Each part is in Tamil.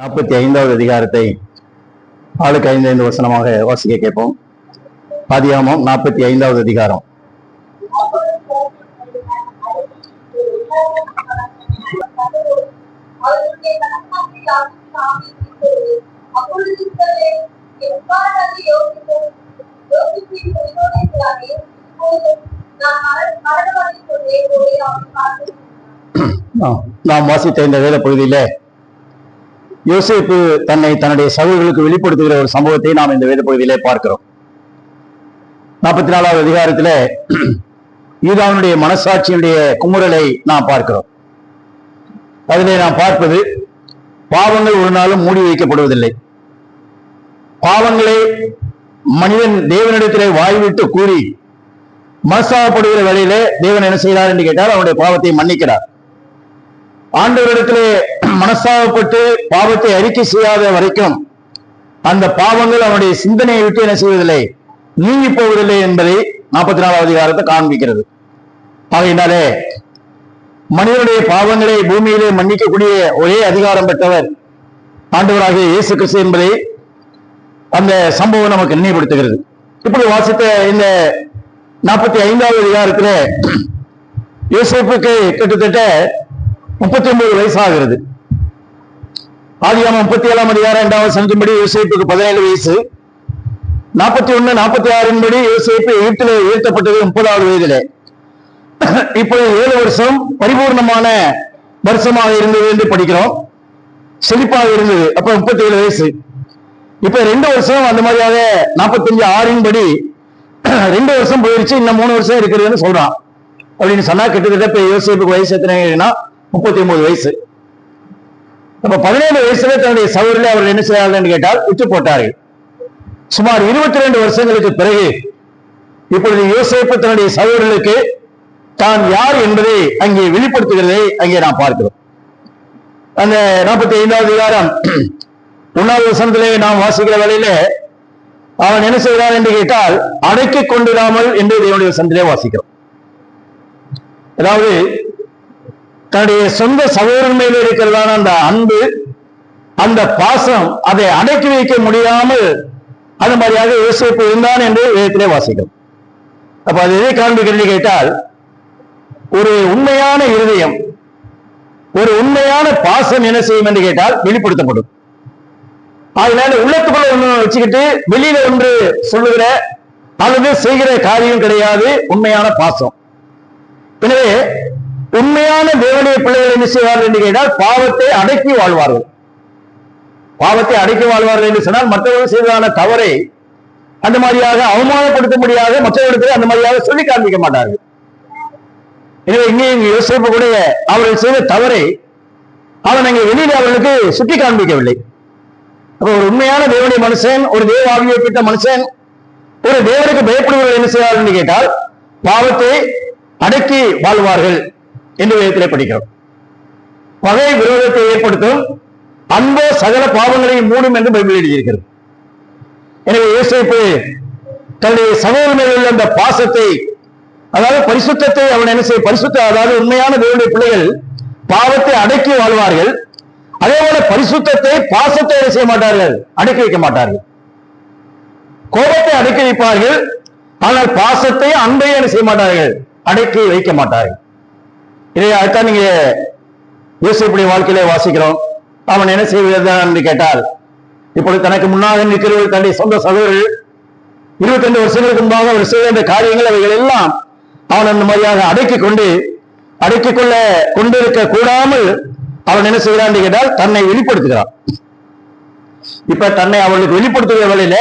45வது அதிகாரத்தை ஆளுக்கு 5 வசனமாக வாசிக்க கேட்போம். ஆதியாகமம் 45வது அதிகாரம். நாம் வாசித்த இந்த வேத பகுதியில யோசேப்பு தன்னை தன்னுடைய சகோதரர்களுக்கு வெளிப்படுத்துகிற ஒரு சம்பவத்தை நாம் இந்த வேத பகுதியிலே பார்க்கிறோம். 44வது அதிகாரத்திலே யூதாவினுடைய மனசாட்சியினுடைய குமுறலை நாம் பார்க்கிறோம். அதிலே நாம் பார்ப்பது, பாவங்கள் ஒரு நாளும் மூடி வைக்கப்படுவதில்லை. பாவங்களை மனிதன் தேவனிடத்திலே வாய்விட்டு கூறி மனசாகப்படுகிற வேளையிலே தேவன் என்ன செய்கிறார் என்று கேட்டால் அவனுடைய பாவத்தை மன்னிக்கிறார். ஆண்டவரிடத்திலே மனசாகப்பட்டு பாவத்தை அறிக்கை செய்யாத வரைக்கும் அந்த பாவங்கள் அவனுடைய சிந்தனையை விட்டு என்ன செய்வதில்லை, நீங்கி போவதில்லை என்பதை 44வது அதிகாரத்தை காண்பிக்கிறது. ஆகையினாலே மனிதனுடைய பாவங்களை பூமியிலே மன்னிக்கக்கூடிய ஒரே அதிகாரம் பெற்றவர் ஆண்டவராகிய இயேசு கிறிஸ்து என்பதை அந்த சம்பவம் நமக்கு நினைவுபடுத்துகிறது. இப்படி வாசித்த இந்த 45வது அதிகாரத்துல யோசேப்புக்கு கிட்டத்தட்ட 39 வயசாகிறது. ஆதியாகமம் 37ஆம் அதிகாரம் 2வது வசனத்தின்படி யோசேப்புக்கு 17 வயசு. 41, 46 படி யோசேப்பு எகிப்திலே உயர்த்தப்பட்டது 30வது வயதிலே. இப்பொழுது 7 வருஷம் பரிபூர்ணமான வருஷமாக இருந்தது என்று படிக்கிறோம். செழிப்பாக இருந்தது. அப்ப 37 வயசு. இப்ப 2 வருஷம் அந்த மாதிரியாக 45, 6 படி 2 வருஷம் போயிருச்சு, இன்னும் 3 வருஷம் இருக்கிறதுன்னு சொல்றான். அப்படின்னு சொன்னா கிட்டத்தட்ட இப்ப யோசேப்புக்கு வயசு எத்தனைன்னா 39 வயசு. அப்ப 17 வயசுல தன்னுடைய சகோதரரை அவர்கள் என்ன செய்யறார்கள் என்று கேட்டால் விட்டு போட்டார்கள். சுமார் 22 வருஷங்களுக்கு பிறகு இப்பொழுது யோசேப்பு தன்னுடைய சகோதரர்களுக்கு தான் யார் என்பதை அங்கே வெளிப்படுத்துகிறதை அங்கே நாம் பார்க்கிறோம். அந்த 45வது அதிகாரம் 1வது வசனத்திலே நாம் வாசிக்கிற வேளையில அவன் என்ன செய்கிறான் என்று கேட்டால் அடக்கி கொண்டிராமல் என்று தேவனுடைய வசனத்திலே வாசிக்கிறோம். அதாவது தன்னுடைய சொந்த சகோதரன் மேல இருக்கிறதான அந்த அன்பு, அந்த பாசம், அதை அடக்கி வைக்க முடியாமல் அது மாதிரியாக யோசேப்பு இருந்தான் என்று வேதத்திலே வாசிக்கிறோம். அப்ப அது எதை காண்பிக்கிறது கேட்டால் ஒரு உண்மையான இருதயம், ஒரு உண்மையான பாசம் என்ன செய்யும் என்று கேட்டால் வெளிப்படுத்தப்படும். அதனால உள்ளத்துக்குள்ள ஒண்ணு வச்சுக்கிட்டு வெளியில ஒன்று சொல்லுகிற அல்லது செய்கிற காரியம் கிடையாது உண்மையான பாசம். எனவே உண்மையான தேவனுடைய பிள்ளைகள் என்ன செய்வார்கள் என்று கேட்டால் பாவத்தை அடக்கி வாழ்வார்கள். பாவத்தை அடக்கி வாழ்வார்கள் என்று சொன்னால் மற்றவர்கள் செய்ததான தவறை அந்த மாதிரியாக அவமானப்படுத்த முடியாத மற்றவர்களுக்கு அந்த மாதிரியாக சொல்லி காண்பிக்க மாட்டார்கள். எனவே இங்கே யோசேப்பு கூட அவர்கள் செய்த தவறை அவன் அங்கே வெளியில் அவர்களுக்கு சுட்டி காண்பிக்கவில்லை. அப்ப ஒரு உண்மையான தேவனுடைய மனுஷன், ஒரு தேவ ஆவியை பெற்ற மனுஷன், ஒரு தேவனுக்கு பயப்படுவர்கள் என்ன செய்வார்கள் என்று கேட்டால் பாவத்தை அடக்கி வாழ்வார்கள் என்று வேதத்திலே படிக்கிறோம். பகை விரோதத்தை ஏற்படுத்தும், அன்போ சகல பாவங்களையும் மூடும் என்று பைபிள் எழுதியிருக்கிறது. எனவே யோசேப்பு தன்னுடைய சகோதரன் மேல் உள்ள அந்த பாசத்தை, அதாவது பரிசுத்தத்தை அவன் என்ன செய்ய பரிசுத்த, அதாவது உண்மையான தேவனுடைய பிள்ளைகள் பாவத்தை அடக்கி வாழ்வார்கள். அதே போல பரிசுத்தத்தை, பாசத்தை என்ன செய்ய மாட்டார்கள், அடக்கி வைக்க மாட்டார்கள். கோபத்தை அடக்கி வைப்பார்கள், ஆனால் பாசத்தை, அன்பை என்ன செய்ய மாட்டார்கள், அடக்கி வைக்க மாட்டார்கள். இதை அதுதான் நீங்க யோசேப்புடைய வாழ்க்கையிலே வாசிக்கிறோம். அவன் என்ன செய்வதுதான் என்று கேட்டால் இப்பொழுது தனக்கு முன்னாக நிற்கிறவர்கள் தன்னுடைய சொந்த சகோதரர்கள் 22 வருஷங்களுக்கு முன்பாக அவர் செய்த இந்த காரியங்கள் அவைகள் எல்லாம் அவன் அந்த மாதிரியாக அடக்கிக் கொள்ள கொண்டிருக்க கூடாமல் அவன் என்ன செய்கிறான் என்று கேட்டால் தன்னை வெளிப்படுத்துகிறான். இப்ப தன்னை அவளுக்கு வெளிப்படுத்துகிற வேளையில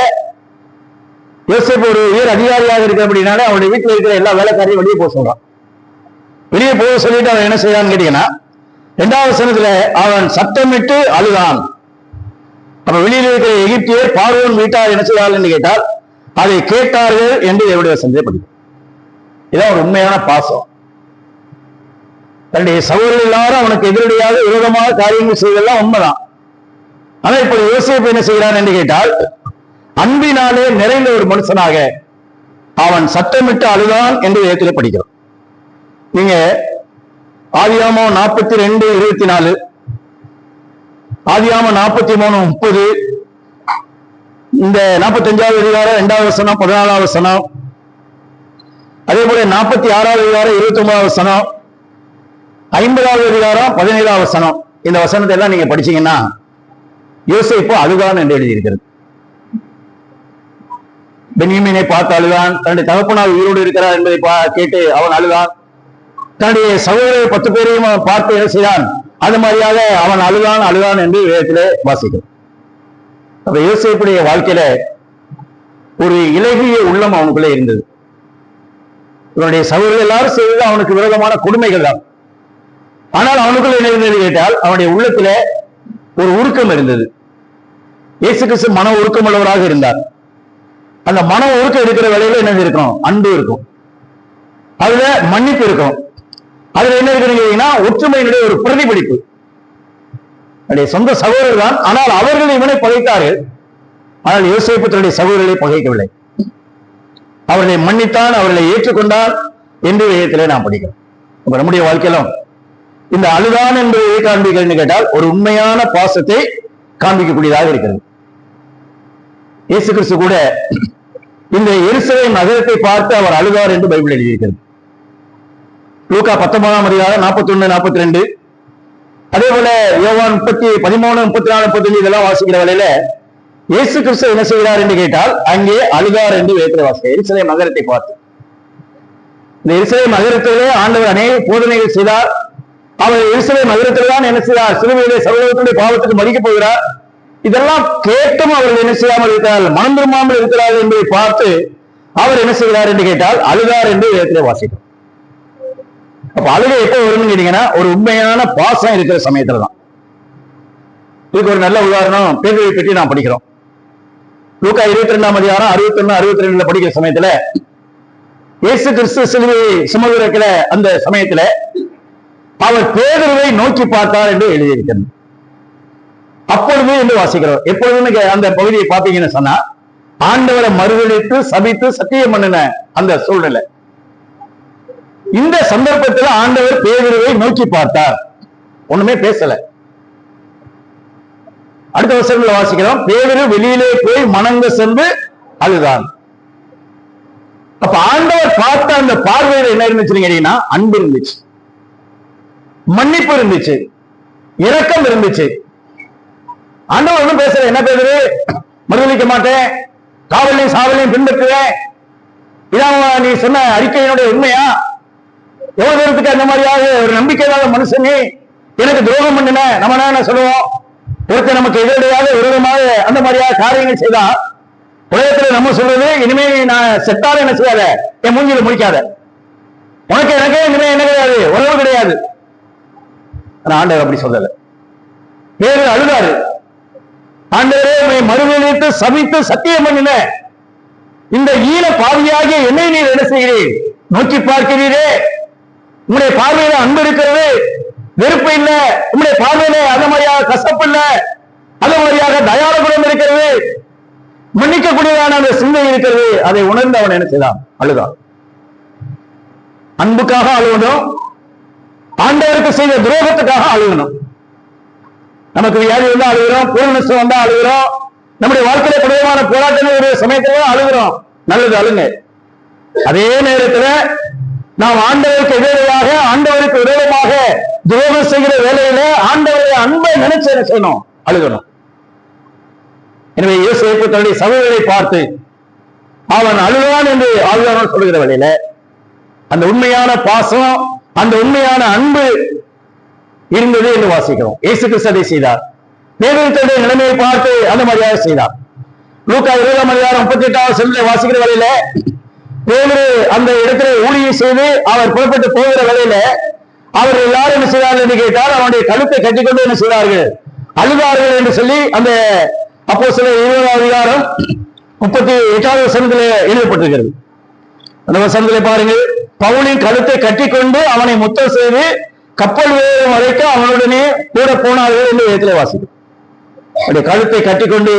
யோசேப்பு ஒரு உயர் அதிகாரியாக இருக்கிற அப்படின்னாலே அவனுடைய வீட்டில் இருக்கிற எல்லா வேலைக்காரையும் வெளியே போக சொல்றான். வெளியே போக சொல்லிட்டு அவன் என்ன செய்யறான்னு கேட்டீங்கன்னா 2வது வசனத்துல அவன் சத்தமிட்டு அழுதான். அப்ப வெளியில் இருக்கிற எகிப்தியர் பார்வோன் வீட்டார் என்ன செய்வார்கள் என்று கேட்டால் அதை கேட்டார்கள் என்று தேவனுடைய வசனத்தை படிக்கும். இதான் ஒரு உண்மையான பாசம். தன்னுடைய சகோதரர்கள் எல்லாரும் அவனுக்கு எதிரடியாக விரோதமாக காரியங்கள் செய்வதெல்லாம் உண்மைதான். ஆனா இப்ப யோசேப்பு என்ன செய்கிறான் என்று கேட்டால் அன்பினாலே நிறைந்த ஒரு மனுஷனாக அவன் சத்தமிட்டு அழுதான் என்று வேதத்திலே படிக்கிறோம். நீங்க ஆதியாகமம் 42:24 ஆதியாகமம் 43:30, இந்த 45வது அதிகாரம் 2வது வசனம் 14வது வசனம், அதே போல 46வது அதிகாரம் 29வது வசனம், 50வது அதிகாரம் 17வது வசனம். இந்த வசனத்தை எல்லாம் நீங்க படிச்சீங்கன்னா யோசேப்பு அழுதான் என்று எழுதியிருக்கிறது. பென்யமீனை பார்த்து அழுதான், தன்னுடைய தகப்பனார் உயிரோடு இருக்கிறார் என்பதை கேட்டு அவன் அழுதான். தன்னுடைய சகோதரர் 10 பேரையும் பார்த்து என்ன செய்தான், அது மாதிரியாக அவன் அழுதான் என்று வேதத்திலே வாசிக்கிறோம். அப்ப யோசேப்புடைய வாழ்க்கையில ஒரு இலகிய உள்ளம் அவனுக்குள்ளே இருந்தது. இவனுடைய சகோதரர்கள் எல்லாரும் செய்தது அவனுக்கு விரோதமான கொடுமைகள் தான். ஆனால் அவனுக்குள்ள என்ன இருந்தது கேட்டால், அவனுடைய உள்ளத்துல ஒரு உருக்கம் இருந்தது. இயேசு கிறிஸ்து மன உருக்கம் உள்ளவராக இருந்தார். அந்த மன உருக்கம் இருக்கிற வேலையில என்ன இருக்கும், அன்பு இருக்கும், அதுல மன்னிப்பு இருக்கும், அதுல என்ன இருக்குன்னு ஒற்றுமையினுடைய ஒரு பிரதிபலிப்பு. சொந்த சகோதரர் தான், ஆனால் அவர்கள் இவனை பகைத்தார்கள். ஆனால் யோசேப்பு தன்னுடைய சகோதரர்களை பகைக்கவில்லை, அவர்களை மன்னித்தான், அவர்களை ஏற்றுக்கொண்டார் என்று வேதத்திலே நாம் படிக்கிறோம். நம்முடைய வாழ்க்கையிலும் இந்த அழுதான் என்பதை காண்பிக்கிறேன்னு கேட்டால் ஒரு உண்மையான பாசத்தை காண்பிக்கக்கூடியதாக இருக்கிறது. இயேசு கிறிஸ்து கூட இந்த எருசலேம் நகரத்தை பார்த்து அவர் அழுதார் என்று பைபிள் எழுதியிருக்கிறது. லூக்கா 19ஆம் அதிகாரம் 41, 42, அதே போல யோவான் 13, 34, 35 இதெல்லாம் வாசிக்கிற வேளையில இயேசு கிறிஸ்து என்ன செய்கிறார் என்று கேட்டால் அங்கே அழுதார் என்று வேதத்திலே வாசிக்க. எருசலேம் நகரத்தை பார்த்து, இந்த எருசலேம் நகரத்திலே ஆண்டவர் அநேக போதனைகள் செய்தார். அவர் எருசலேம் நகரத்தில் தான் என்ன செய்தார், சிலுவையிலே சகோதரர்களுடைய பாவத்துக்கு மறிக்கப் போகிறார். இதெல்லாம் கேட்டும் அவர்கள் என்ன செய்யாமல் இருக்கிறார்கள், மனம் திரும்பாமல் இருக்கிறார்கள் என்பதை பார்த்து அவர் என்ன செய்கிறார் என்று கேட்டால் அழுதார் என்று வேதத்திலே வாசிக்கும். அப்ப அழுகை எப்ப வரும்னு கேட்டீங்கன்னா ஒரு உண்மையான பாசம் இருக்கிற சமயத்துல தான். இதுக்கு ஒரு நல்ல உதாரணம் பேதுருவை பற்றி நாம் படிக்கிறோம். லூக்கா 22ஆம் அதிகாரம் 61, 62 படிக்கிற சமயத்துல இயேசு கிறிஸ்து சிலுவையை சுமக்கிற அந்த சமயத்துல அவர் பேதுருவை நோக்கி பார்த்தார் என்று எழுதியிருக்கிறது. அப்பொழுது என்று வாசிக்கிறோம். எப்பொழுதுன்னு அந்த பகுதியை பார்த்தீங்கன்னு சொன்னா ஆண்டவரை மறுதலித்து சபித்து சத்தியம் பண்ணின அந்த சூழ்நிலை. இந்த சந்தர்ப்பத்தில் ஆண்டவர் பேதுருவை நோக்கி பார்த்தார், ஒண்ணுமே பேசல. அடுத்த வசனங்களை வாசிக்கிறோம், பேதுரு வெளியிலே போய் மனங்க சென்று அழுதான். அப்ப ஆண்டவர் பார்த்த அந்த பார்வையில் என்ன இருந்துச்சுன்னு கேட்டீங்கன்னா அன்பு இருந்துச்சு, மன்னிப்பு இருந்துச்சு, இரக்கம் இருந்துச்சு. ஆண்டவர் ஒன்றும் பேசல, என்ன பேசுறது, மறுதளிக்க மாட்டேன், காவலையும் சாவலையும் பின்பற்றுவேன், இதான் நீ சொன்ன அறிக்கையினுடைய உண்மையா, எவ்வளவு தூரத்துக்கு அந்த மாதிரியாக ஒரு நம்பிக்கை இல்லாத மனுஷனே எனக்கு துரோகம் பண்ணின நம்ம என்ன சொல்லுவோம், ஒருத்தர் நமக்கு எதிரடியாக விரோதமாக அந்த மாதிரியாக காரியங்கள் செய்தா உலகத்துல நம்ம சொல்றது இனிமே நான் செத்தாலும் என்ன செய்யாத, என் மூஞ்சில முடிக்காத, உனக்கு எனக்கே இனிமே என்ன கிடையாது, உறவு கிடையாது. ஆண்டவர் அப்படி சொல்லல. வேறு அழுதாரு, ஆண்டவரே மறுதலித்து சபித்து சத்தியம் பண்ணின இந்த ஈன பாவியாகிய என்னை நீர் என்ன செய்கிறீர், நோக்கி பார்க்கிறீரே, உங்களுடைய பார்வையில அன்பு இருக்கிறது, வெறுப்பு இல்ல, உங்களுடைய பார்வையில அந்த மாதிரியாக கசப்பு இல்ல, அந்த மாதிரியாக தயார குணம் இருக்கிறது, மன்னிக்கக்கூடியதான அந்த சிந்தை இருக்கிறது. அதை உணர்ந்து அவன் என்ன செய்தான், அழுதான். அன்புக்காக அழுகணும், ஆண்டவருக்கு செய்த துரோகத்துக்காக அழுகணும். நமக்கு வியாதி வந்தா அழுகிறோம், பூர்ணஸ்டம் வந்தா அழுகிறோம், நம்முடைய வாழ்க்கையில குறைவான போராட்டங்கள் சமயத்தில அழுகிறோம், நல்லது அழுங்க. அதே நேரத்தில் நாம் ஆண்டவருக்கு எதிராக ஆண்டவருக்கு விரோதமாக துரோகம் செய்கிற வேலையில ஆண்டவருடைய அன்பை நினைச்சு என்ன செய்யணும், அழுகணும். எனவே யோசேப்பு தன்னுடைய சகோதரரை பார்த்து அவன் அழுதான் என்று ஆளுநர் சொல்லுகிற வேலையில அந்த உண்மையான பாசம், அந்த உண்மையான அன்பு இருந்தது என்று வாசிக்கிறோம். இயேசு கிறிஸ்து அதை செய்தார். பேதுருவுடைய நிலைமையை பார்த்து அந்த மாதிரியாக செய்தார். லூக்கா 20ஆம் அதிகாரம் 38வது வசனத்திலே வாசிக்கிற வேளையில பேதுரு அந்த இடத்துல ஊழியம் செய்து அவர் புறப்பட்டு போகிற வேளையில அவர் எல்லாரும் என்ன செய்தார்கள் என்று கேட்டால் அவனுடைய கழுத்தை கட்டிக்கொண்டு என்ன செய்தார்கள், அழுதார்கள் என்று சொல்லி அந்த அப்போஸ்தலர் 20ஆம் அதிகாரம் 38வது வசனத்திலே எழுதப்பட்டிருக்கிறது. அந்த வசனத்திலே பாருங்கள், பவுலின் கழுத்தை கட்டிக்கொண்டு அவனை முத்தம் செய்து கப்பல் வேறும் வரைக்கும் அவனுடனே கூட போனார்கள் என்று இடத்திலே வாசிக்கும். அவருடைய கழுத்தை கட்டிக்கொண்டு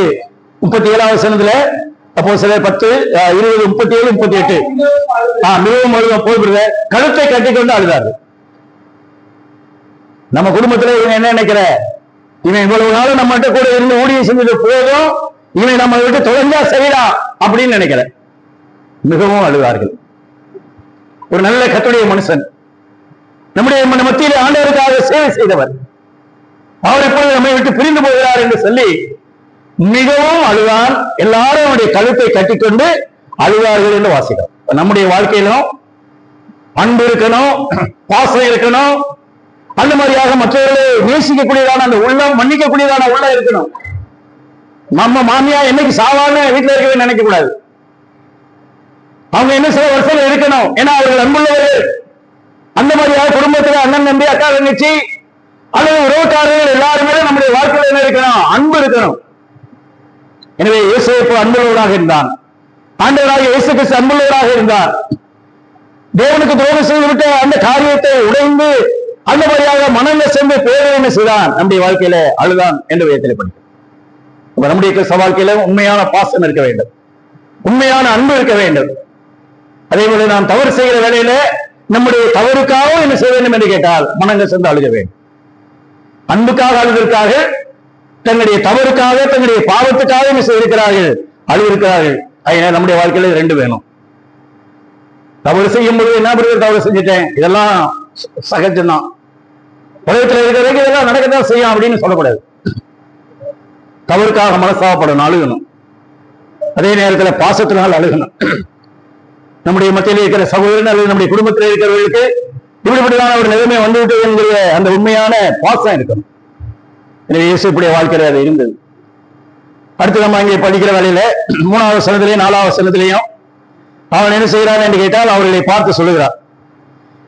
37ஆம் வசனத்துல அப்போஸ்தலர் 10, 20, 37, 38 மிகவும் அழுத போகிறது. கழுத்தை கட்டிக்கொண்டு அழுதார்கள். நம்ம குடும்பத்துல இவங்க என்ன நினைக்கிற, இவன் இவ்வளவு நாளும் நம்மகிட்ட கூட இருந்து ஊழியம் செஞ்சது போதும், இவன் நம்ம விட்டு தொலைஞ்சா சரிடா அப்படின்னு நினைக்கிற. மிகவும் அழுவார்கள். ஒரு நல்ல கர்த்தருடைய மனுஷன், நம்முடைய மத்தியில் ஆண்டவருக்காக சேவை செய்தவர், அவர் இப்பொழுது நம்மை விட்டு பிரிந்து போகிறார் என்று சொல்லி மிகவும் அழுவான். எல்லாரும் அவனுடைய கழுத்தை கட்டிக்கொண்டு அழுவார்கள் என்று வாசிக்கிறோம். நம்முடைய வாழ்க்கையிலும் அன்பு இருக்கணும், பாசம் இருக்கணும். அந்த மாதிரியாக மற்றவர்களை நேசிக்கக்கூடியதான அந்த உள்ளம், மன்னிக்கக்கூடியதான உள்ளம் இருக்கணும். நம்ம மாமியா என்னைக்கு சாவான்னு வீட்டுல இருக்கவே நினைக்க கூடாது. அவங்க என்ன சில வருஷம் இருக்கணும், ஏன்னா அவர்கள் அன்புள்ளவர்கள். அந்த மாதிரியாக குடும்பத்துல அண்ணன் தம்பி, அக்கா தங்கச்சி அல்லது உறவுக்காரர்கள் எல்லாருமே நம்முடைய வாழ்க்கையில் என்ன இருக்கணும்? அன்பு இருக்கணும். எனவே யோசேப்பு அன்புள்ளவராக இருந்தான். ஆண்டவராக இயேசு கிறிஸ்து அன்புள்ளவராக இருந்தார். தேவனுக்கு துரோகம் செய்துவிட்டு அந்த காரியத்தை உடைந்து அந்த மாதிரியாக மனநிலை சென்று பேரை என்ன செய்தான்? நம்முடைய வாழ்க்கையில அழுதான் என்று வேதத்திலே படிக்கும். நம்முடைய கிறிஸ்தவ வாழ்க்கையில உண்மையான பாசம் இருக்க வேண்டும், உண்மையான அன்பு இருக்க வேண்டும். அதே போல நாம் தவறு செய்கிற வேளையில நம்முடைய தவறுக்காக என்ன செய்ய வேண்டும் என்று கேட்டால் மனங்கள் சென்று அழுக வேண்டும். அன்புக்காக அழுவதற்காக, தங்களுடைய தவறுக்காக, தங்களுடைய பாவத்துக்காக என்ன செய்திருக்கிறார்கள்? அழுவிருக்கிறார்கள். அதனால நம்முடைய வாழ்க்கையில ரெண்டு வேணும். தவறு செய்யும் போது என்ன பண்ணுறது? தவறு செஞ்சுட்டேன், இதெல்லாம் சகஜம்தான், உலகத்தில் இருக்கிறதுக்கு இதெல்லாம் நடக்கத்தான் செய்யும் அப்படின்னு சொல்லக்கூடாது. தவறுக்காக மனசாகப்படணும், அழுகணும். அதே நேரத்தில் பாசத்தினால் அழுகணும். நம்முடைய மத்தியில் இருக்கிற சகோதரன் அல்லது நம்முடைய குடும்பத்தில் இருக்கிறவர்களுக்கு இப்படிப்பட்டதான ஒரு நிலைமை வந்துவிட்டது என்கிற அந்த உண்மையான பாசம் இருக்கணும். எனவே இயேசுடைய வாழ்க்கையில் அது இருந்தது. அடுத்து நம்ம இங்கே படிக்கிற வேலையில 3வது வசனத்திலையும் 4வது வசனத்திலையும் அவன் என்ன செய்கிறான் என்று கேட்டால் அவர்களை பார்த்து சொல்லுகிறார்,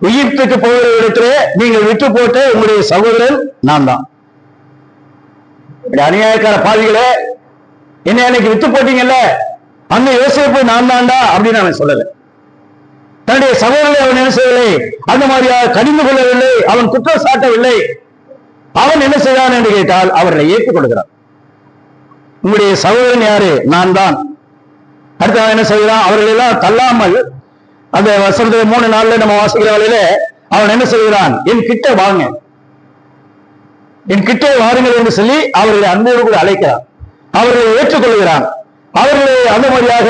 எகிப்துக்கு போகிற இடத்திலே நீங்கள் விட்டு போட்டு உங்களுடைய சகோதரன் நான் தான். அநியாயக்கார பாவிகளே, என்ன அன்னைக்கு விட்டு போட்டீங்கல்ல, அந்த யோசேப்பு நான் தான்டா அப்படின்னு அவன் சொல்லல. தன்னுடைய சகோதரனை அவன் என்ன செய்யவில்லை, அந்த மாதிரியாக கடிந்து கொள்ளவில்லை, அவன் குற்றம் சாட்டவில்லை. அவன் என்ன செய்தான் என்று கேட்டால் அவர்களை ஏற்றுக் கொடுக்கிறான். உங்களுடைய சகோதரன் யாரு? நான் தான். அடுத்து அவன் என்ன செய்கிறான்? அவர்கள் எல்லாம் தள்ளாமல் அந்த வசனத்துல 3 நாள்ல நம்ம வாசிக்கிற வேளையில அவன் என்ன செய்கிறான்? என் கிட்ட வாங்க, என் கிட்ட வாருங்கள் என்று சொல்லி அவர்களை அன்போடு கூட அழைக்கிறான், அவர்களை ஏற்றுக்கொள்கிறான். அவர்களை அந்த மாதிரியாக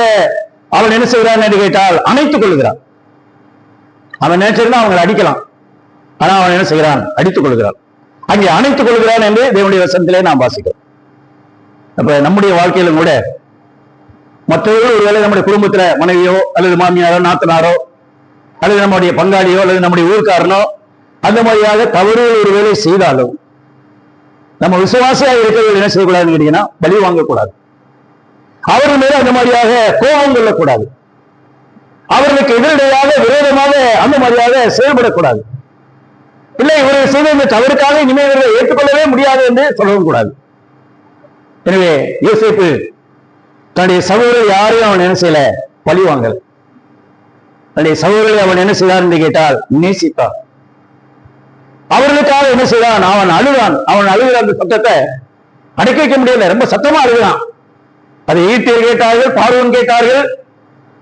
அவன் என்ன செய்கிறான் என்று கேட்டால் அணைத்துக் கொள்கிறான். அவன் நினைச்சிருந்தா அவங்களை அடிக்கலாம், ஆனா அவன் என்ன செய்கிறான்? அடித்துக் கொள்கிறான். அங்கே அணைத்துக் கொள்கிறான் என்று தேவனுடைய வசனத்திலே நாம் வாசிக்கிறோம். அப்ப நம்முடைய வாழ்க்கையிலும் கூட மற்றவர்கள் ஒருவேளை நம்முடைய குடும்பத்துல மனைவியோ அல்லது மாமியாரோ நாத்தனாரோ அல்லது நம்முடைய பங்காளியோ அல்லது நம்முடைய ஊர்க்காரனோ அந்த மாதிரியாக தவறுகள் ஒரு வேலை செய்தாலும் நம்ம விசுவாசியாக இருக்கிறவர்கள் என்ன செய்யக்கூடாதுன்னு கேட்டீங்கன்னா பலி வாங்கக்கூடாது. அவர்கள் மேல அந்த மாதிரியாக கோபம் கொள்ளக்கூடாது. அவர்களுக்கு எதிரடையாக விரோதமாக அந்த மாதிரியாக செயல்படக்கூடாது. இல்லை, இவர்கள் செய்த இந்த தவறுக்காக இனிமேல் இவர்களை ஏற்றுக்கொள்ளவே முடியாது என்று சொல்லவும் கூடாது. எனவே யோசேப்பு தன்னுடைய சகோதரர் யாரையும் அவன் என்ன செய்யல? பழி வாங்கல. தன்னுடைய சகோதரரை அவன் என்ன செய்தான் என்று கேட்டால் நேசித்தான். அவர்களுக்காக என்ன செய்தான்? அவன் அழுதான். அவன் அழுகிற அந்த சத்தத்தை அடக்கி வைக்க முடியல, ரொம்ப சத்தமா அழுகிறான். அதை ஈட்டியர் கேட்டார்கள், பார்வோன் கேட்டார்கள்,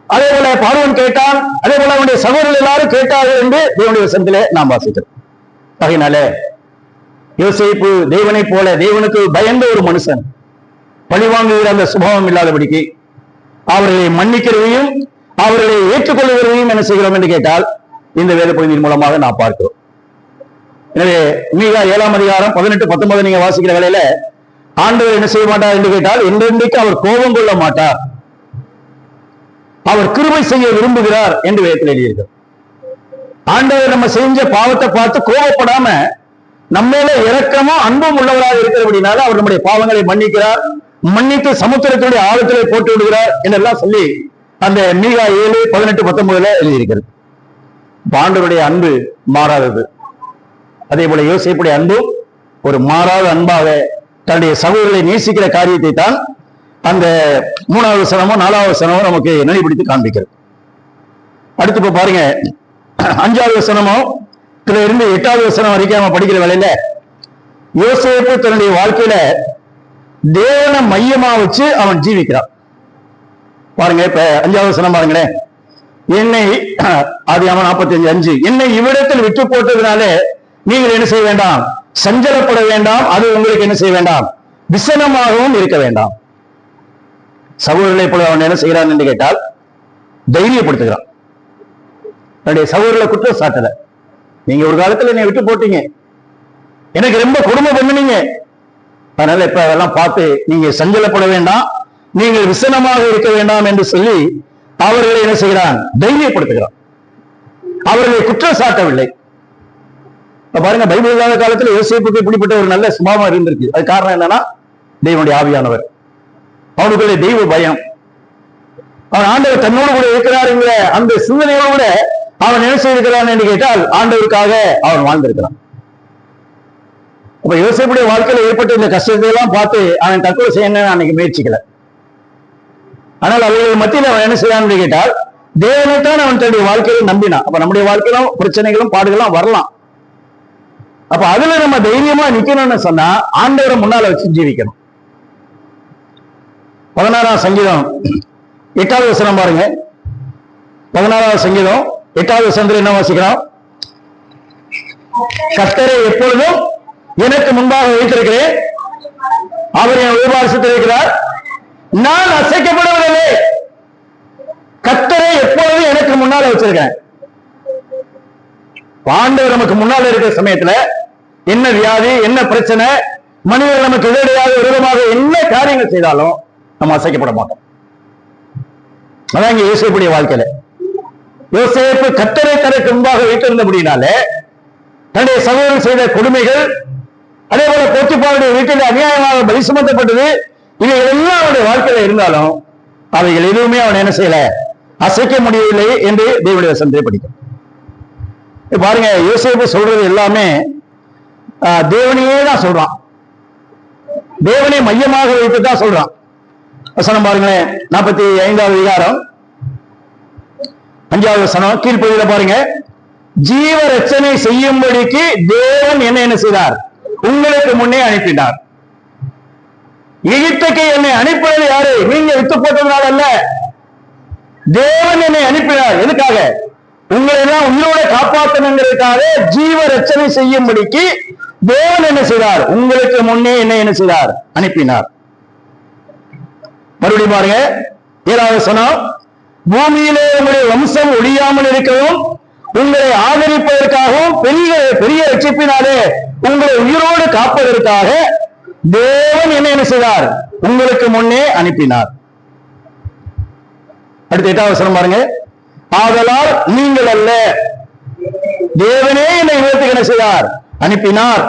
அதே போல பார்வோன் கேட்டான், அதே போல அவனுடைய சகோதரர்கள் எல்லாரும் கேட்டார்கள் என்று தேவனுடைய வசனத்திலே நாம் வாசிக்கிறோம். ஆகையினாலே யோசேப்பு தேவனை போல தேவனுக்கு பயந்த ஒரு மனுஷன், பழிவாங்குகிற அந்த சுபாவம் இல்லாதபடிக்கு அவர்களை மன்னிக்கிறதையும் அவர்களை ஏற்றுக்கொள்ளுகிறதையும் என்ன செய்கிறோம் என்று கேட்டால் இந்த வேத பகுதியின் மூலமாக நாம் பார்க்கிறோம். எனவே மீகா 7ஆம் அதிகாரம் 18, 19 நீங்க வாசிக்கிற வேளையில ஆண்டவர் என்ன செய்ய மாட்டார் என்று கேட்டால் என்றென்றைக்கு அவர் கோபம் கொள்ள மாட்டார், அவர் கிருபை செய்ய விரும்புகிறார் என்று வேதத்தில் எழுதியிருக்கிறார். ஆண்டவர் நம்ம செஞ்ச பாவத்தை பார்த்து கோபப்படாம நம்மள இரக்கமும் அன்பும் உள்ளவராக இருக்கிறபடினால அவர் நம்முடைய பாவங்களை மன்னிக்கிறார், மன்னித்து சமுத்திரத்துடைய ஆழத்திலே போட்டு விடுகிறார் என்றெல்லாம் சொல்லி அந்த மீகா 7, 18, 19 எழுதியிருக்கிறது. ஆண்டவருடைய அன்பு மாறாதது. அதே போல யோசேப்புடைய அன்பு ஒரு மாறாத அன்பாக தன்னுடைய சகோதரர்களை நேசிக்கிற காரியத்தை தான் அந்த 3வது வசனமோ 4வது வசனமோ நமக்கு நினைவுபடுத்தி காண்பிக்கிறது. அடுத்து இப்ப பாருங்க, 5வது வசனமோ இருந்து 8வது வசனம் வரைக்கும் நம்ம படிக்கிற வேளையில யோசேப்பு தன்னுடைய வாழ்க்கையில தேவனை மையமா வச்சு அவன் ஜீவிக்கிறான். பாருங்க, இப்ப 5வது வசனம் பாருங்களேன். என்னை ஆதியாகமம் 45:5 என்னை இவ்விடத்தில் விட்டு போட்டதுனாலே நீங்கள் என்ன செய்ய வேண்டாம், சஞ்சலப்பட வேண்டாம், அது உங்களுக்கு என்ன செய்ய வேண்டாம், விசனமாகவும் இருக்க வேண்டாம். சகோதரர்களை போல அவன் என்ன செய்கிறான் என்று கேட்டால் தைரியப்படுத்துகிறான். தன்னுடைய சகோதரர்களை குற்றம் சாட்டல. நீங்க ஒரு காலத்துல என்னை விட்டு போட்டீங்க, எனக்கு ரொம்ப கொடுமை பண்ணுனீங்க, அதனால இப்ப அதெல்லாம் பார்த்து நீங்க சஞ்சலப்பட வேண்டாம், நீங்கள் விசனமாக இருக்க வேண்டாம் என்று சொல்லி அவர்களை என்ன செய்கிறான், தைரியப்படுத்துகிறான். அவர்களை குற்றம் சாட்டவில்லை. பாருங்க, பைபிள் இல்லாத காலத்துல யோசேப்புக்கு இப்படிப்பட்ட ஒரு நல்ல சுபாவம் இருந்திருக்கு. அது காரணம் என்னன்னா, தேவனுடைய ஆவியானவர், அவனுக்குள்ள தெய்வ பயம், அவன் ஆண்டவர் தன்னோடு கூட இருக்கிறாருங்கிற அந்த சிந்தனையோடு கூட அவன் என்ன செய்திருக்கிறான் என்று கேட்டால் ஆண்டவருக்காக அவன் வாழ்ந்திருக்கிறான். அப்ப யோசேப்புடைய வாழ்க்கையில ஏற்பட்ட இந்த கஷ்டத்தை எல்லாம் பார்த்து அவன் தற்கொலை செய்யணும்னு அன்னைக்கு முயற்சிக்கல. ஆனால் அவர்கள் மத்தியில் அவன் என்ன செய்யறான் என்று கேட்டால் தேவனைத்தான் அவன் தன்னுடைய வாழ்க்கையை நம்பினான். அப்ப நம்முடைய வாழ்க்கையிலும் பிரச்சனைகளும் பாடுகளும் வரலாம். அப்ப அதுல நம்ம தைரியமா நிக்கணும்னு சொன்னா ஆண்டவரை முன்னால வச்சு ஜீவிக்கணும். 16ஆம் சங்கீதம் 8வது வசனம் பாருங்க. 16வது சங்கீதம் 8வது வசனத்துல என்ன வாசிக்கிறோம்? கர்த்தரை எப்பொழுதும் எனக்கு முன்பாக வைத்திருக்கிறேன், அவர் என் உபவாசத்தில் இருக்கிறார், நான் அசைக்கப்படுவதில்லை. கர்த்தரை எப்பொழுதும் எனக்கு முன்னால வச்சிருக்கேன். ஆண்டவர் நமக்கு முன்னால இருக்கிற சமயத்துல என்ன வியாதி, என்ன பிரச்சனை, மனிதர்கள் நமக்கு எதிரடையாக விரோதமாக என்ன காரியங்கள் செய்தாலும் நம்ம அசைக்கப்பட மாட்டோம். அதான் இங்க யோசேப்புடைய வாழ்க்கையில யோசேப்பு கர்த்தரை தனக்கு முன்பாக வைத்திருந்தபடினாலே தன்னுடைய சகோதரன் செய்த கொடுமைகள், அதே போல போத்திபாருடைய வீட்டில் அநியாயமாக பலி சுமத்தப்பட்டது, இவைகள் எல்லாம் அவனுடைய வாழ்க்கையில இருந்தாலும் அவைகள் எதுவுமே அவன் என்ன செய்யல, அசைக்க முடியவில்லை என்று தேவனுடைய வசனத்தை படிக்கும். பாருங்க, யோசேப்பு சொல்றது எல்லாமே தேவனையே தான் சொல்றான், தேவனை மையமாக வைத்து தான் சொல்றான். வசனம் பாருங்களேன், 45வது அதிகாரம் 5வது வசனம் கீழ்ப்பகுதியில பாருங்க. ஜீவ ரட்சனை செய்யும்படிக்கு தேவன் என்ன செய்தார், உங்களுக்கு முன்னே அனுப்பினார். எகிப்துக்கு என்னை அனுப்பினது யாரு, நீங்க விட்டு போட்டதுனால அல்ல, தேவன் என்னை அனுப்பினார். எதுக்காக? உங்களை எல்லாம் உயிரோட காப்பாற்றணுங்கிறதுக்காக ஜீவ ரட்சனை செய்யும்படிக்கு தேவன் என்ன செய்தார், உங்களுக்கு முன்னே என்ன செய்தார், அனுப்பினார். மறுபடியும் பாருங்க, 7வது வசனம். பூமியிலே உங்களுடைய வம்சம் ஒழியாமல் இருக்கவும் உங்களை ஆதரிப்பதற்காகவும் பெரிய பெரிய ரட்சிப்பினாலே உங்களை உயிரோடு காப்பதற்காக தேவன் என்ன செய்தார், உங்களுக்கு முன்னே அனுப்பினார். அடுத்த 8வது வசனம் பாருங்க. ஆதலால் நீங்கள் அல்ல, தேவனே என்னை உயர்த்துக்கு என்ன செய்தார், அனுப்பினார்.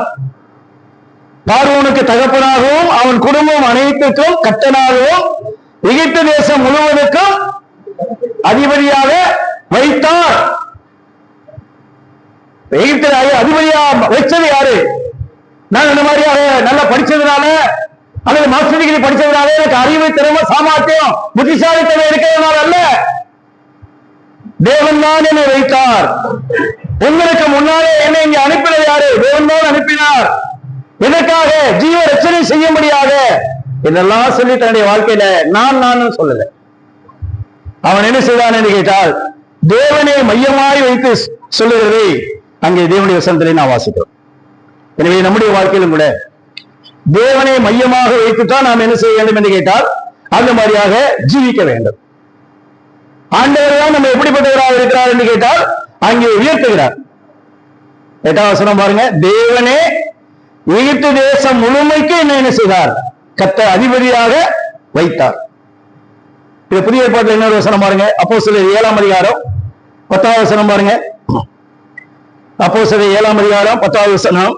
பார்வோனுக்கு தகப்பனாகவும் அவன் குடும்பம் அனைத்துக்கும் கட்டனாகவும் எகிப்து தேசம் முழுவதுக்கும் அதிபதியாக வைத்தார். எகிப்து அதிபதியாக வச்சது யாரு? நான் இந்த மாதிரியாக நல்லா படிச்சதுனால அல்லது மாஸ்டர் டிகிரி படிச்சதுனால எனக்கு அறிவு, திறமை, சாமர்த்தியம், புத்திசாலித்தனம் இருக்கிறதுனால அல்ல, தேவன் தான் என்னை வைத்தார். உங்களுக்கு முன்னாலே என்னை இங்க அனுப்பினது யாரு? தேவன் தான் அனுப்பினார். எதற்காக? ஜீவ ரட்சனை செய்யும்படியாக. இதெல்லாம் சொல்லி தன்னுடைய வாழ்க்கையில நான் சொல்லல. அவன் என்ன செய்தான் என்று கேட்டால் தேவனை மையமாய் வைத்து சொல்லுகிறதை அங்கே தேவனுடைய வசனத்திலே நான் வாசிக்கிறோம். எனவே நம்முடைய வாழ்க்கையிலும் கூட தேவனை மையமாக வைத்துத்தான் நாம் என்ன செய்ய வேண்டும் என்று கேட்டால் அந்த மாதிரியாக ஜீவிக்க வேண்டும். ஆண்டவர் தான் நம்ம எப்படிப்பட்டவராக இருக்கிறார் என்று கேட்டால் அங்கே உயர்த்துகிறார். 8வது வசனம் பாருங்க. தேவனே எகிப்து தேசம் முழுமைக்கு என்ன செய்தார், கர்த்தர் அதிபதியாக வைத்தார். இது புதிய ஏற்பாட்டில் இன்னொரு வசனம் பாருங்க. அப்போஸ்தலர் 7ஆம் அதிகாரம் 10வது வசனம் பாருங்க. அப்போஸ்தலர் 7ஆம் அதிகாரம் 10வது வசனம்.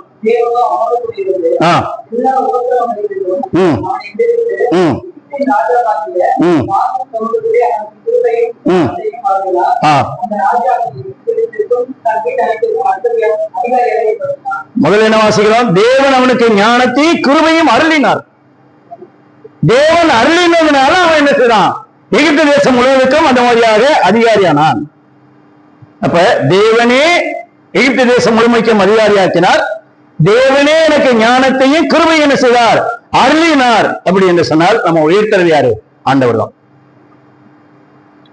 முதல்ல என்ன வாசிக்கிறோம்? தேவன் அவனுக்கு ஞானத்தை கிருபையும் அருளினார். தேவன் அருளினதுனால அவன் என்ன செய்தான், எகிப்து தேசம் முழுவதுக்கும் அந்த மாதிரியாக அதிகாரியானான். அப்ப தேவனே எகிப்து தேசம் முழுமைக்கும் அதிகாரியாக்கினார். தேவனே எனக்கு ஞானத்தையும் கிருபையும் என்ன செய்தார், அருளினார். அப்படி என்று சொன்னால் நம்ம உயர்த்துறது யாரு? ஆண்டவர் தான்.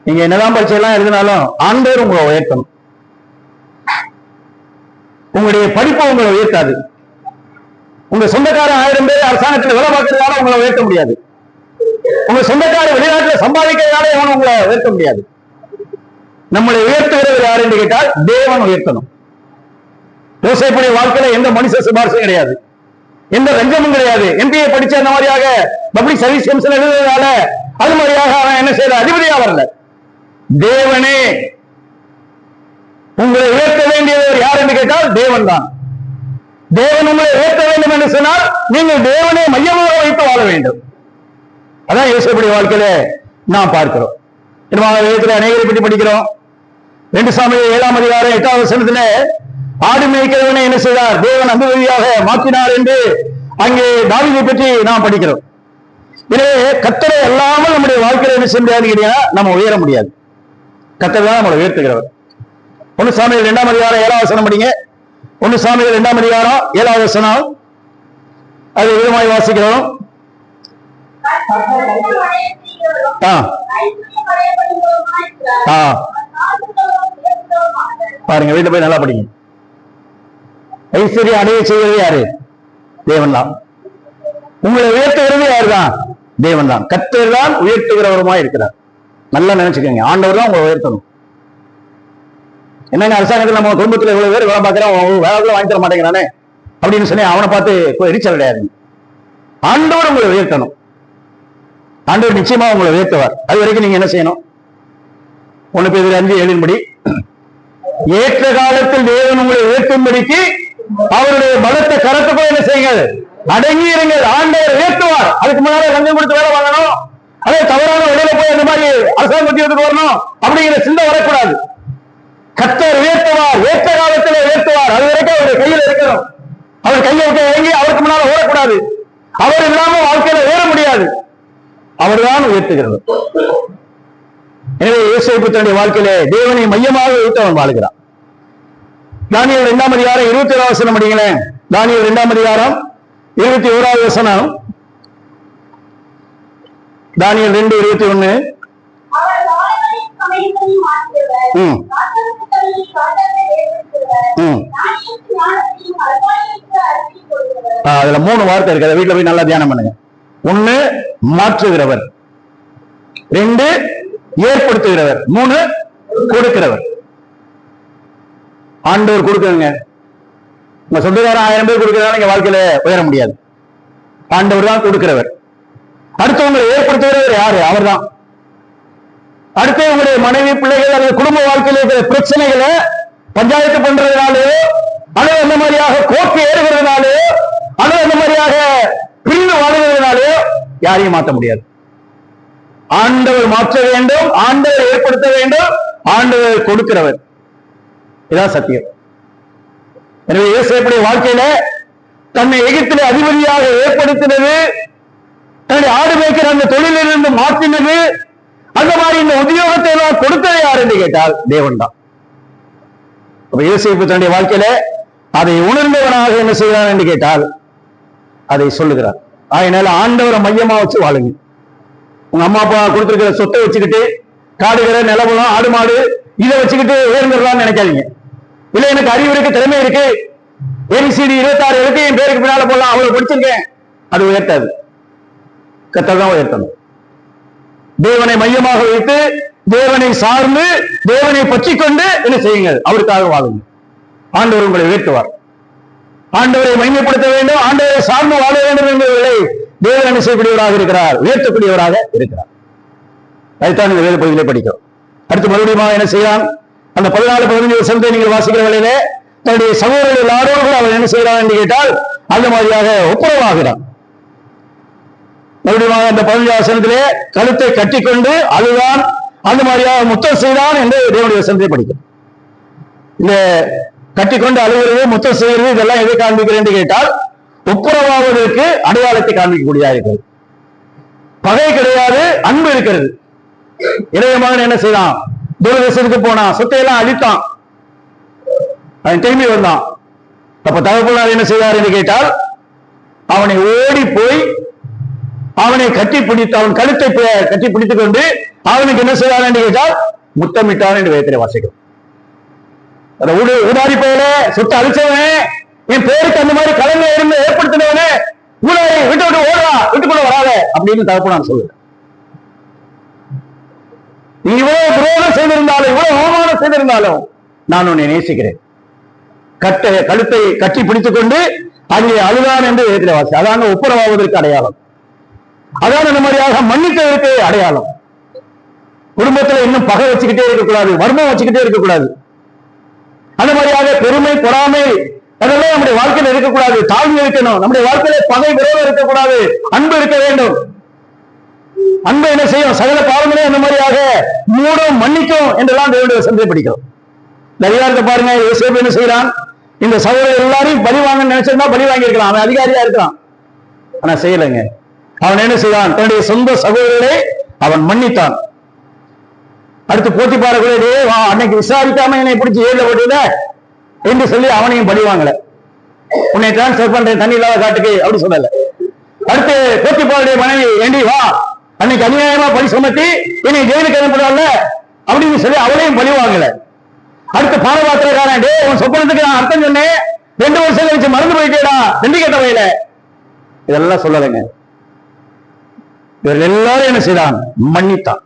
நீங்க என்னதான் பரீட்சையெல்லாம் எழுதினாலும் ஆண்டவர் உங்களை உயர்த்தணும். உங்களுடைய படிப்பு உங்களை உயர்த்தாது. உங்க சொந்தக்காரன் 1000 பேர் அரசாங்கத்தில் வேலை பார்க்கறதுனால உங்களை உயர்த்த முடியாது. உங்க சொந்தக்கார வெளிநாட்டில் சம்பாதிக்கிறதுனால அவன் உங்களை உயர்த்த முடியாது. நம்மளை உயர்த்துகிறது யார் என்று கேட்டால் தேவன் உயர்த்தணும். யோசேப்புடைய வாழ்க்கையில எந்த மனுஷ சிபாரிசும் கிடையாது, எந்த ரஞ்சமும் கிடையாது. எம்பிஏ படிச்ச அந்த மாதிரியாக பப்ளிக் சர்வீஸ் கமிஷன் எழுதுறதுனால அது மாதிரியாக அவன் என்ன செய்யற அதிபதியா வரல. தேவனே உங்களை உயர்த்த வேண்டியவர் யார் என்று கேட்டால் தேவன் தான். தேவன் உங்களை உயர்த்த வேண்டும் என்று சொன்னால் நீங்கள் தேவனை மையமாக வைத்து வாழ வேண்டும். அதான் யோசேப்புடைய வாழ்க்கையில நாம் பார்க்கிறோம். அநேகரை பற்றி படிக்கிறோம். 2 சாமுவேல் 7ஆம் அதிகாரம் 8வது வசனத்துல ஆடு மேய்க்கிறவனை என்ன செய்தார், தேவன் அதிபதியாக மாற்றினார் என்று அங்கே தாவீதை பற்றி நாம் படிக்கிறோம். எனவே கர்த்தரை அல்லாமல் நம்முடைய வாழ்க்கையில என்ன செய்ய முடியாது கேட்டீங்கன்னா நம்ம உயர முடியாது. கர்த்தர் தான் நம்மளை உயர்த்துகிறவர். 1 சாமுவேல் 2ஆம் அதிகாரம் 7வது வசனம் படிங்க. 1 சாமுவேல் 2ஆம் அதிகாரம் 7வது வசனம். அது விதமாய் வாசிக்கிறோம். பாருங்க, வீட்டுல போய் நல்லா படிங்க. ஐஸ்வர்யம் அடைய செய்வது யாரு? தேவன் தான். உங்களை உயர்த்துகிறது யாருதான்? தேவன் தான். கர்த்தர் தான் உயர்த்துகிறவருமா இருக்கிறார். நல்லா நினைச்சுக்கோங்க, ஆண்டவர் தான் உங்களை உயர்த்தணும். என்னங்க அரசாங்கத்தில் நம்ம குடும்பத்தில் இவ்வளவு பேர் வேலை பார்க்கிறோம், வேலை வாங்கி தர மாட்டேங்கிறானே அப்படின்னு சொல்லி அவனை பார்த்து எரிச்சல் கிடையாது. ஆண்டவர் உங்களை உயர்த்தணும். ஆண்டவர் நிச்சயமா உங்களை உயர்த்துவார். அது வரைக்கும் நீங்க என்ன செய்யணும்? 1 பேதுரு 5:7 படி ஏற்ற காலத்தில் தேவன் உங்களை உயர்த்தும்படிக்கு அவருடைய பலத்த கரத்துக்குள்ள என்ன செய்யுங்க, அடங்கி இருங்கள். ஆண்டவர் உயர்த்துவார். அதுக்கு முன்னாலே லஞ்சம் கொடுத்து வேலை வாங்கணும், அதே தவறான வெளியில போய் அந்த மாதிரி அரசாங்க உத்தியோகத்துக்கு வரணும் அப்படிங்கிற சிந்தை வரக்கூடாது. கர்த்தர் உயர்த்துவார், ஏற்ற காலத்தில் உயர்த்துவார். அது வரைக்கும் அவருடைய கையில் இருக்கணும். அவர் கையை விட்டு இறங்கி அவருக்கு முன்னால ஓடக்கூடாது. அவர் இல்லாம வாழ்க்கையில ஏற முடியாது. அவர்தான் உயர்த்துகிறது. எனவே யோசேப்பு தன்னுடைய வாழ்க்கையிலே தேவனை மையமாக வைத்து அவன் வாழ்கிறான். தானியேல் 2ஆம் அதிகாரம் 21வது வசனம் படிங்களேன். தானியேல் 2ஆம் அதிகாரம் 21வது வசனம். தானியேல் 2:21. அதுல 3 வார்த்தை இருக்கு. அதை வீட்டுல போய் நல்லா தியானம் பண்ணுங்க. 1 மாற்றுகிறவர், 2 ஏற்படுத்துகிறவர், 3 கொடுக்கிறவர். ஆண்டவர் கொடுக்குறங்க. உங்க சொந்தக்காரன் 1000 பேர் கொடுக்கிறதால நீங்க வாழ்க்கையில உயர முடியாது. ஆண்டவர் தான் கொடுக்கிறவர். அடுத்தவங்களை ஏற்படுத்துகிறவர் யாரு? அவர் தான். அடுத்து உங்களுடைய மனைவி பிள்ளைகள் அல்லது குடும்ப வாழ்க்கையில் இருக்கிற பிரச்சனைகளை பஞ்சாயத்து பண்றதுனாலே அல்லது அந்த மாதிரியாக கோர்ட்டு ஏறுகிறதுனாலே அல்லது அந்த மாதிரியாக பிரிந்து வாழ்கிறதுனாலே யாரையும் மாற்ற முடியாது. ஆண்டவர் மாற்ற வேண்டும், ஆண்டவர் ஏற்படுத்த வேண்டும், ஆண்டவர் கொடுக்கிறவர். இதான் சத்தியம். எனவே யோசேப்புடைய வாழ்க்கையில தன்னை எகிப்திலே அதிபதியாக ஏற்படுத்தினது, தன்னுடைய ஆடு மேய்க்கிற அந்த தொழிலிலிருந்து மாற்றினது, அந்த மாதிரி இந்த உத்தியோகத்தை எல்லாம் கொடுத்தது யார் என்று கேட்டால் தேவன் தான். அப்ப யோசேப்பு தன்னுடைய வாழ்க்கையில அதை உணர்ந்தவனாக என்ன செய்கிறான் என்று கேட்டால் அதை சொல்லுகிறார். அதனால ஆண்டவரை மையமா வச்சு வாழுங்க. உங்க அம்மா அப்பா கொடுத்திருக்கிற சொத்தை வச்சுக்கிட்டு காடுகிற நிலவலம் ஆடு மாடு இதை வச்சுக்கிட்டு உயர்ந்துடலாம்னு நினைக்காதீங்க. இல்ல எனக்கு அறிவு இருக்கு, திறமை இருக்கு, ABCD 26 இருக்கு, என் பேருக்கு பின்னால போடலாம், அவ்வளவு படிச்சிருக்கேன், அது உயர்த்தாது. கர்த்தர் தான் உயர்த்தணும். தேவனை மையமாக வைத்து தேவனை சார்ந்து தேவனை பற்றி கொண்டு என்ன செய்யுங்கள், அவருக்காக வாழுங்க. ஆண்டவர் உங்களை உயர்த்துவார். ஆண்டவரை மையப்படுத்த வேண்டும், ஆண்டவரை சார்ந்து வாழ வேண்டும் என்பவர்களை தேவன் என்ன செய்யக்கூடியவராக இருக்கிறார், உயர்த்தக்கூடியவராக இருக்கிறார். அதைத்தான் இந்த வேத பகுதியிலே படிக்கிறோம். அடுத்து மறுபடியும் என்ன செய்யலாம், அந்த 14-15 வருஷத்தை நீங்கள் வாசிக்கிற வேளையிலே தன்னுடைய சகோதரர்கள் எல்லாரோடு கூட அவர் என்ன செய்யறான் என்று கேட்டால் அந்த மாதிரியாக ஒப்புரவாகிறான். மறுபடியும் அந்த 15 வசனத்திலே கழுத்தை கட்டிக்கொண்டு அதுதான் அந்த மாதிரியாக முத்தம் செய்தான் என்று தேவனுடைய வசனத்தை படிக்கும். இந்த கட்டிக்கொண்டு அழுகிறது, முத்தம் செய்கிறது, இதெல்லாம் எதை காண்பிக்கிறேன் என்று கேட்டால் ஒப்புரவாவதற்கு அடையாளத்தை காண்பிக்கக்கூடியதாக இருக்கிறது. பகை கிடையாது, அன்பு இருக்கிறது. இளைய மகன் என்ன செய்தான், தூரதேசத்துக்கு போனான், சொத்தையெல்லாம் அழித்தான், அவன் திரும்பி வந்தான். அப்ப தகப்பனார் என்ன செய்தார் என்று கேட்டால் அவனை ஓடி போய் அவனை கட்டி பிடித்து அவன் கழுத்தை கட்டி பிடித்துக் கொண்டு அவனுக்கு என்ன செய்தார் என்று கேட்டால் முத்தமிட்டான் என்று வேதத்திலே வாசிக்கிறோம். ஊதாரி பையில சொத்தை அழிச்சவன் என் பேருக்கு அந்த மாதிரி கலங்க இருந்து ஏற்படுத்தினவனே ஊழலை விட்டு விட்டு ஓடுவா, விட்டுக்குள்ள வராத அப்படின்னு தகப்பனார் சொல்லுங்க. நீ இவ்வளவு துரோகம் செய்திருந்தாலும், இவ்வளவு அவமானம் செய்திருந்தாலும் நான் உன்னை நேசிக்கிறேன். கழுத்தை கட்டி பிடித்துக் கொண்டு அங்கே அழுதான் என்று வேதத்திலே வாசி. அதாங்க ஒப்புரவாவதற்கு அடையாளம். அதான் இந்த மாதிரியாக மன்னித்ததற்கு அடையாளம். குடும்பத்துல இன்னும் பகை வச்சுக்கிட்டே இருக்கக்கூடாது, வர்மம் வச்சுக்கிட்டே இருக்கக்கூடாது. அந்த மாதிரியாக பெருமை, பொறாமை அதெல்லாம் நம்முடைய வாழ்க்கையில் இருக்கக்கூடாது. தாழ்வு இருக்கணும். நம்முடைய வாழ்க்கையில பகை, விரோதம் இருக்கக்கூடாது. அன்பு இருக்க வேண்டும். அன்பு என்ன செய்யும்? சகல பாவங்களே அந்த மாதிரியாக மூடும், மன்னிக்கும் என்றெல்லாம் தேவனுடைய வசனத்தை படிக்கிறோம். அதிகாரத்தை பாருங்க, யோசேப்பு என்ன செய்யறான்? இந்த சகோதரர் எல்லாரையும் பலி வாங்க நினைச்சிருந்தா பலி வாங்கி இருக்கலாம். அவன் அதிகாரியா இருக்கான், ஆனா செய்யலைங்க. அவன் என்ன செய்தான்? தன்னுடைய சொந்த சகோதரரை அவன் மன்னித்தான். அடுத்து போத்திபார கூட அன்னைக்கு விசாரிக்காம என்னை பிடிச்சி ஏழ போட்டுல என்று சொல்லி அவனையும் பலி வாங்கல. உன்னை டிரான்ஸ்பர் பண்றேன் தண்ணி இல்லாத காட்டுக்கு அப்படி சொல்லல. அடுத்து போத்திபாருடைய மனைவி ஏண்டி வா, அன்னைக்கு அநியாயமா பலி சுமத்தி என்னை ஜெயிலுக்கு அனுப்புறாள் அப்படின்னு சொல்லி அவளையும் பலி வாங்கல. அடுத்து பானபாத்திரக்காரன், டே உன் சொப்பனத்துக்கு நான் அர்த்தம் சொன்னேன், 2 வருஷம் கழிச்சு மறந்து போயிட்டேடா ரெண்டு கேட்ட வகையில, இதெல்லாம் சொல்லலைங்க. இவர்கள் எல்லாரும் என்ன செய்தான்? மன்னித்தான்.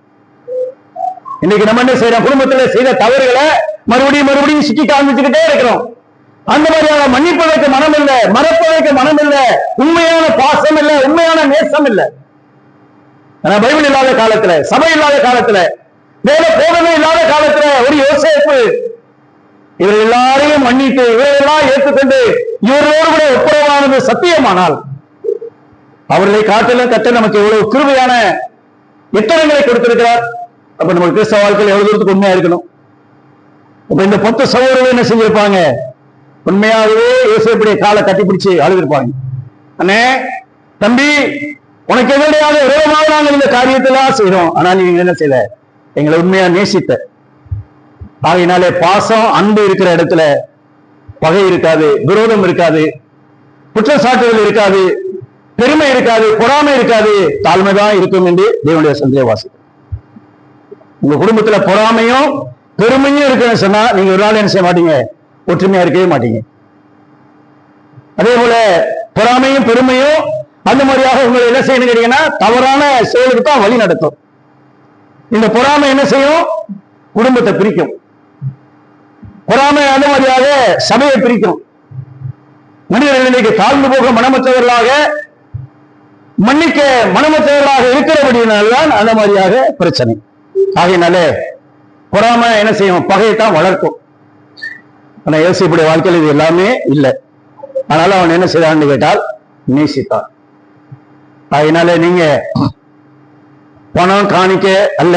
இன்னைக்கு நம்ம என்ன செய்யறோம்? குடும்பத்தில் செய்த தவறுகளை மறுபடியும் சிக்கி காமிச்சுக்கிட்டே இருக்கிறோம். அந்த மாதிரியான மன்னிப்பதற்கு மனம் இல்லை, மறப்பதற்கு மனம் இல்லை, உண்மையான பாசம் இல்லை, உண்மையான நேசம் இல்லை. பைபிள் இல்லாத காலத்துல, சபை இல்லாத காலத்துல, வேலை போதனை இல்லாத காலத்துல ஒரு யோசேப்பு இவர்கள் எல்லாரையும் மன்னித்து இவர்களெல்லாம் ஏற்றுக்கொண்டு இவர்களோடு கூட ஒப்புரவானது சத்தியமானால் அவர்களை காட்டிலும் கட்ட நமக்கு எவ்வளவு கிருபையான எத்தனங்களை கொடுத்திருக்கிறார். அப்ப நம்ம கிறிஸ்தவ வாழ்க்கையில் எவ்வளவு தூரத்துக்கு உண்மையா இருக்கணும். அப்ப இந்த 10 சகோதரர்கள் என்ன செஞ்சிருப்பாங்க? உண்மையாகவே யோசேப்புடைய காலை கட்டிப்பிடிச்சு அழுதிருப்பாங்க. அண்ணே, தம்பி, உனக்கு எதிரையாக விரோதமாக நாங்கள் இந்த காரியத்தெல்லாம் செய்யறோம், ஆனா நீங்க என்ன செய்யல? எங்களை உண்மையா நேசித்த. ஆகையினாலே பாசம், அன்பு இருக்கிற இடத்துல பகை இருக்காது, விரோதம் இருக்காது, குற்றச்சாட்டுகள் இருக்காது, பெருமை இருக்காது, பொறாமை இருக்காது, தாழ்மைதான் இருக்கும் என்று தேவனுடைய சந்தேக வாசிக்கும். உங்க குடும்பத்துல பொறாமையும் பெருமையும் இருக்குன்னு சொன்னா நீங்க ஒரு நாள் என்ன செய்ய மாட்டீங்க? ஒற்றுமையா இருக்கவே மாட்டீங்க. அதே போல பொறாமையும் பெருமையும் அந்த மாதிரியாக உங்களை என்ன செய்யணும் கேட்டீங்கன்னா தவறான செயலுக்கு தான் வழி நடத்தும். இந்த பொறாமை என்ன செய்யும்? குடும்பத்தை பிரிக்கும். பொறாமை அந்த மாதிரியாக சபையை பிரிக்கும். மனிதர்கள் இன்னைக்கு தாழ்ந்து போக மனமற்றவர்களாக, மன்னிக்க மனமற்றவர்களாக இருக்கிறபடினால்தான் அந்த மாதிரியாக பிரச்சனை. ஆகையினாலே பொறாமை என்ன செய்யும்? பகையைத்தான் வளர்க்கும். ஆனா யோசிப்புடைய வாழ்க்கையில் இது எல்லாமே இல்லை. அதனால அவன் என்ன செய்தான்னு கேட்டால் நேசித்தான். அதனால நீங்க பணம் காணிக்க அல்ல,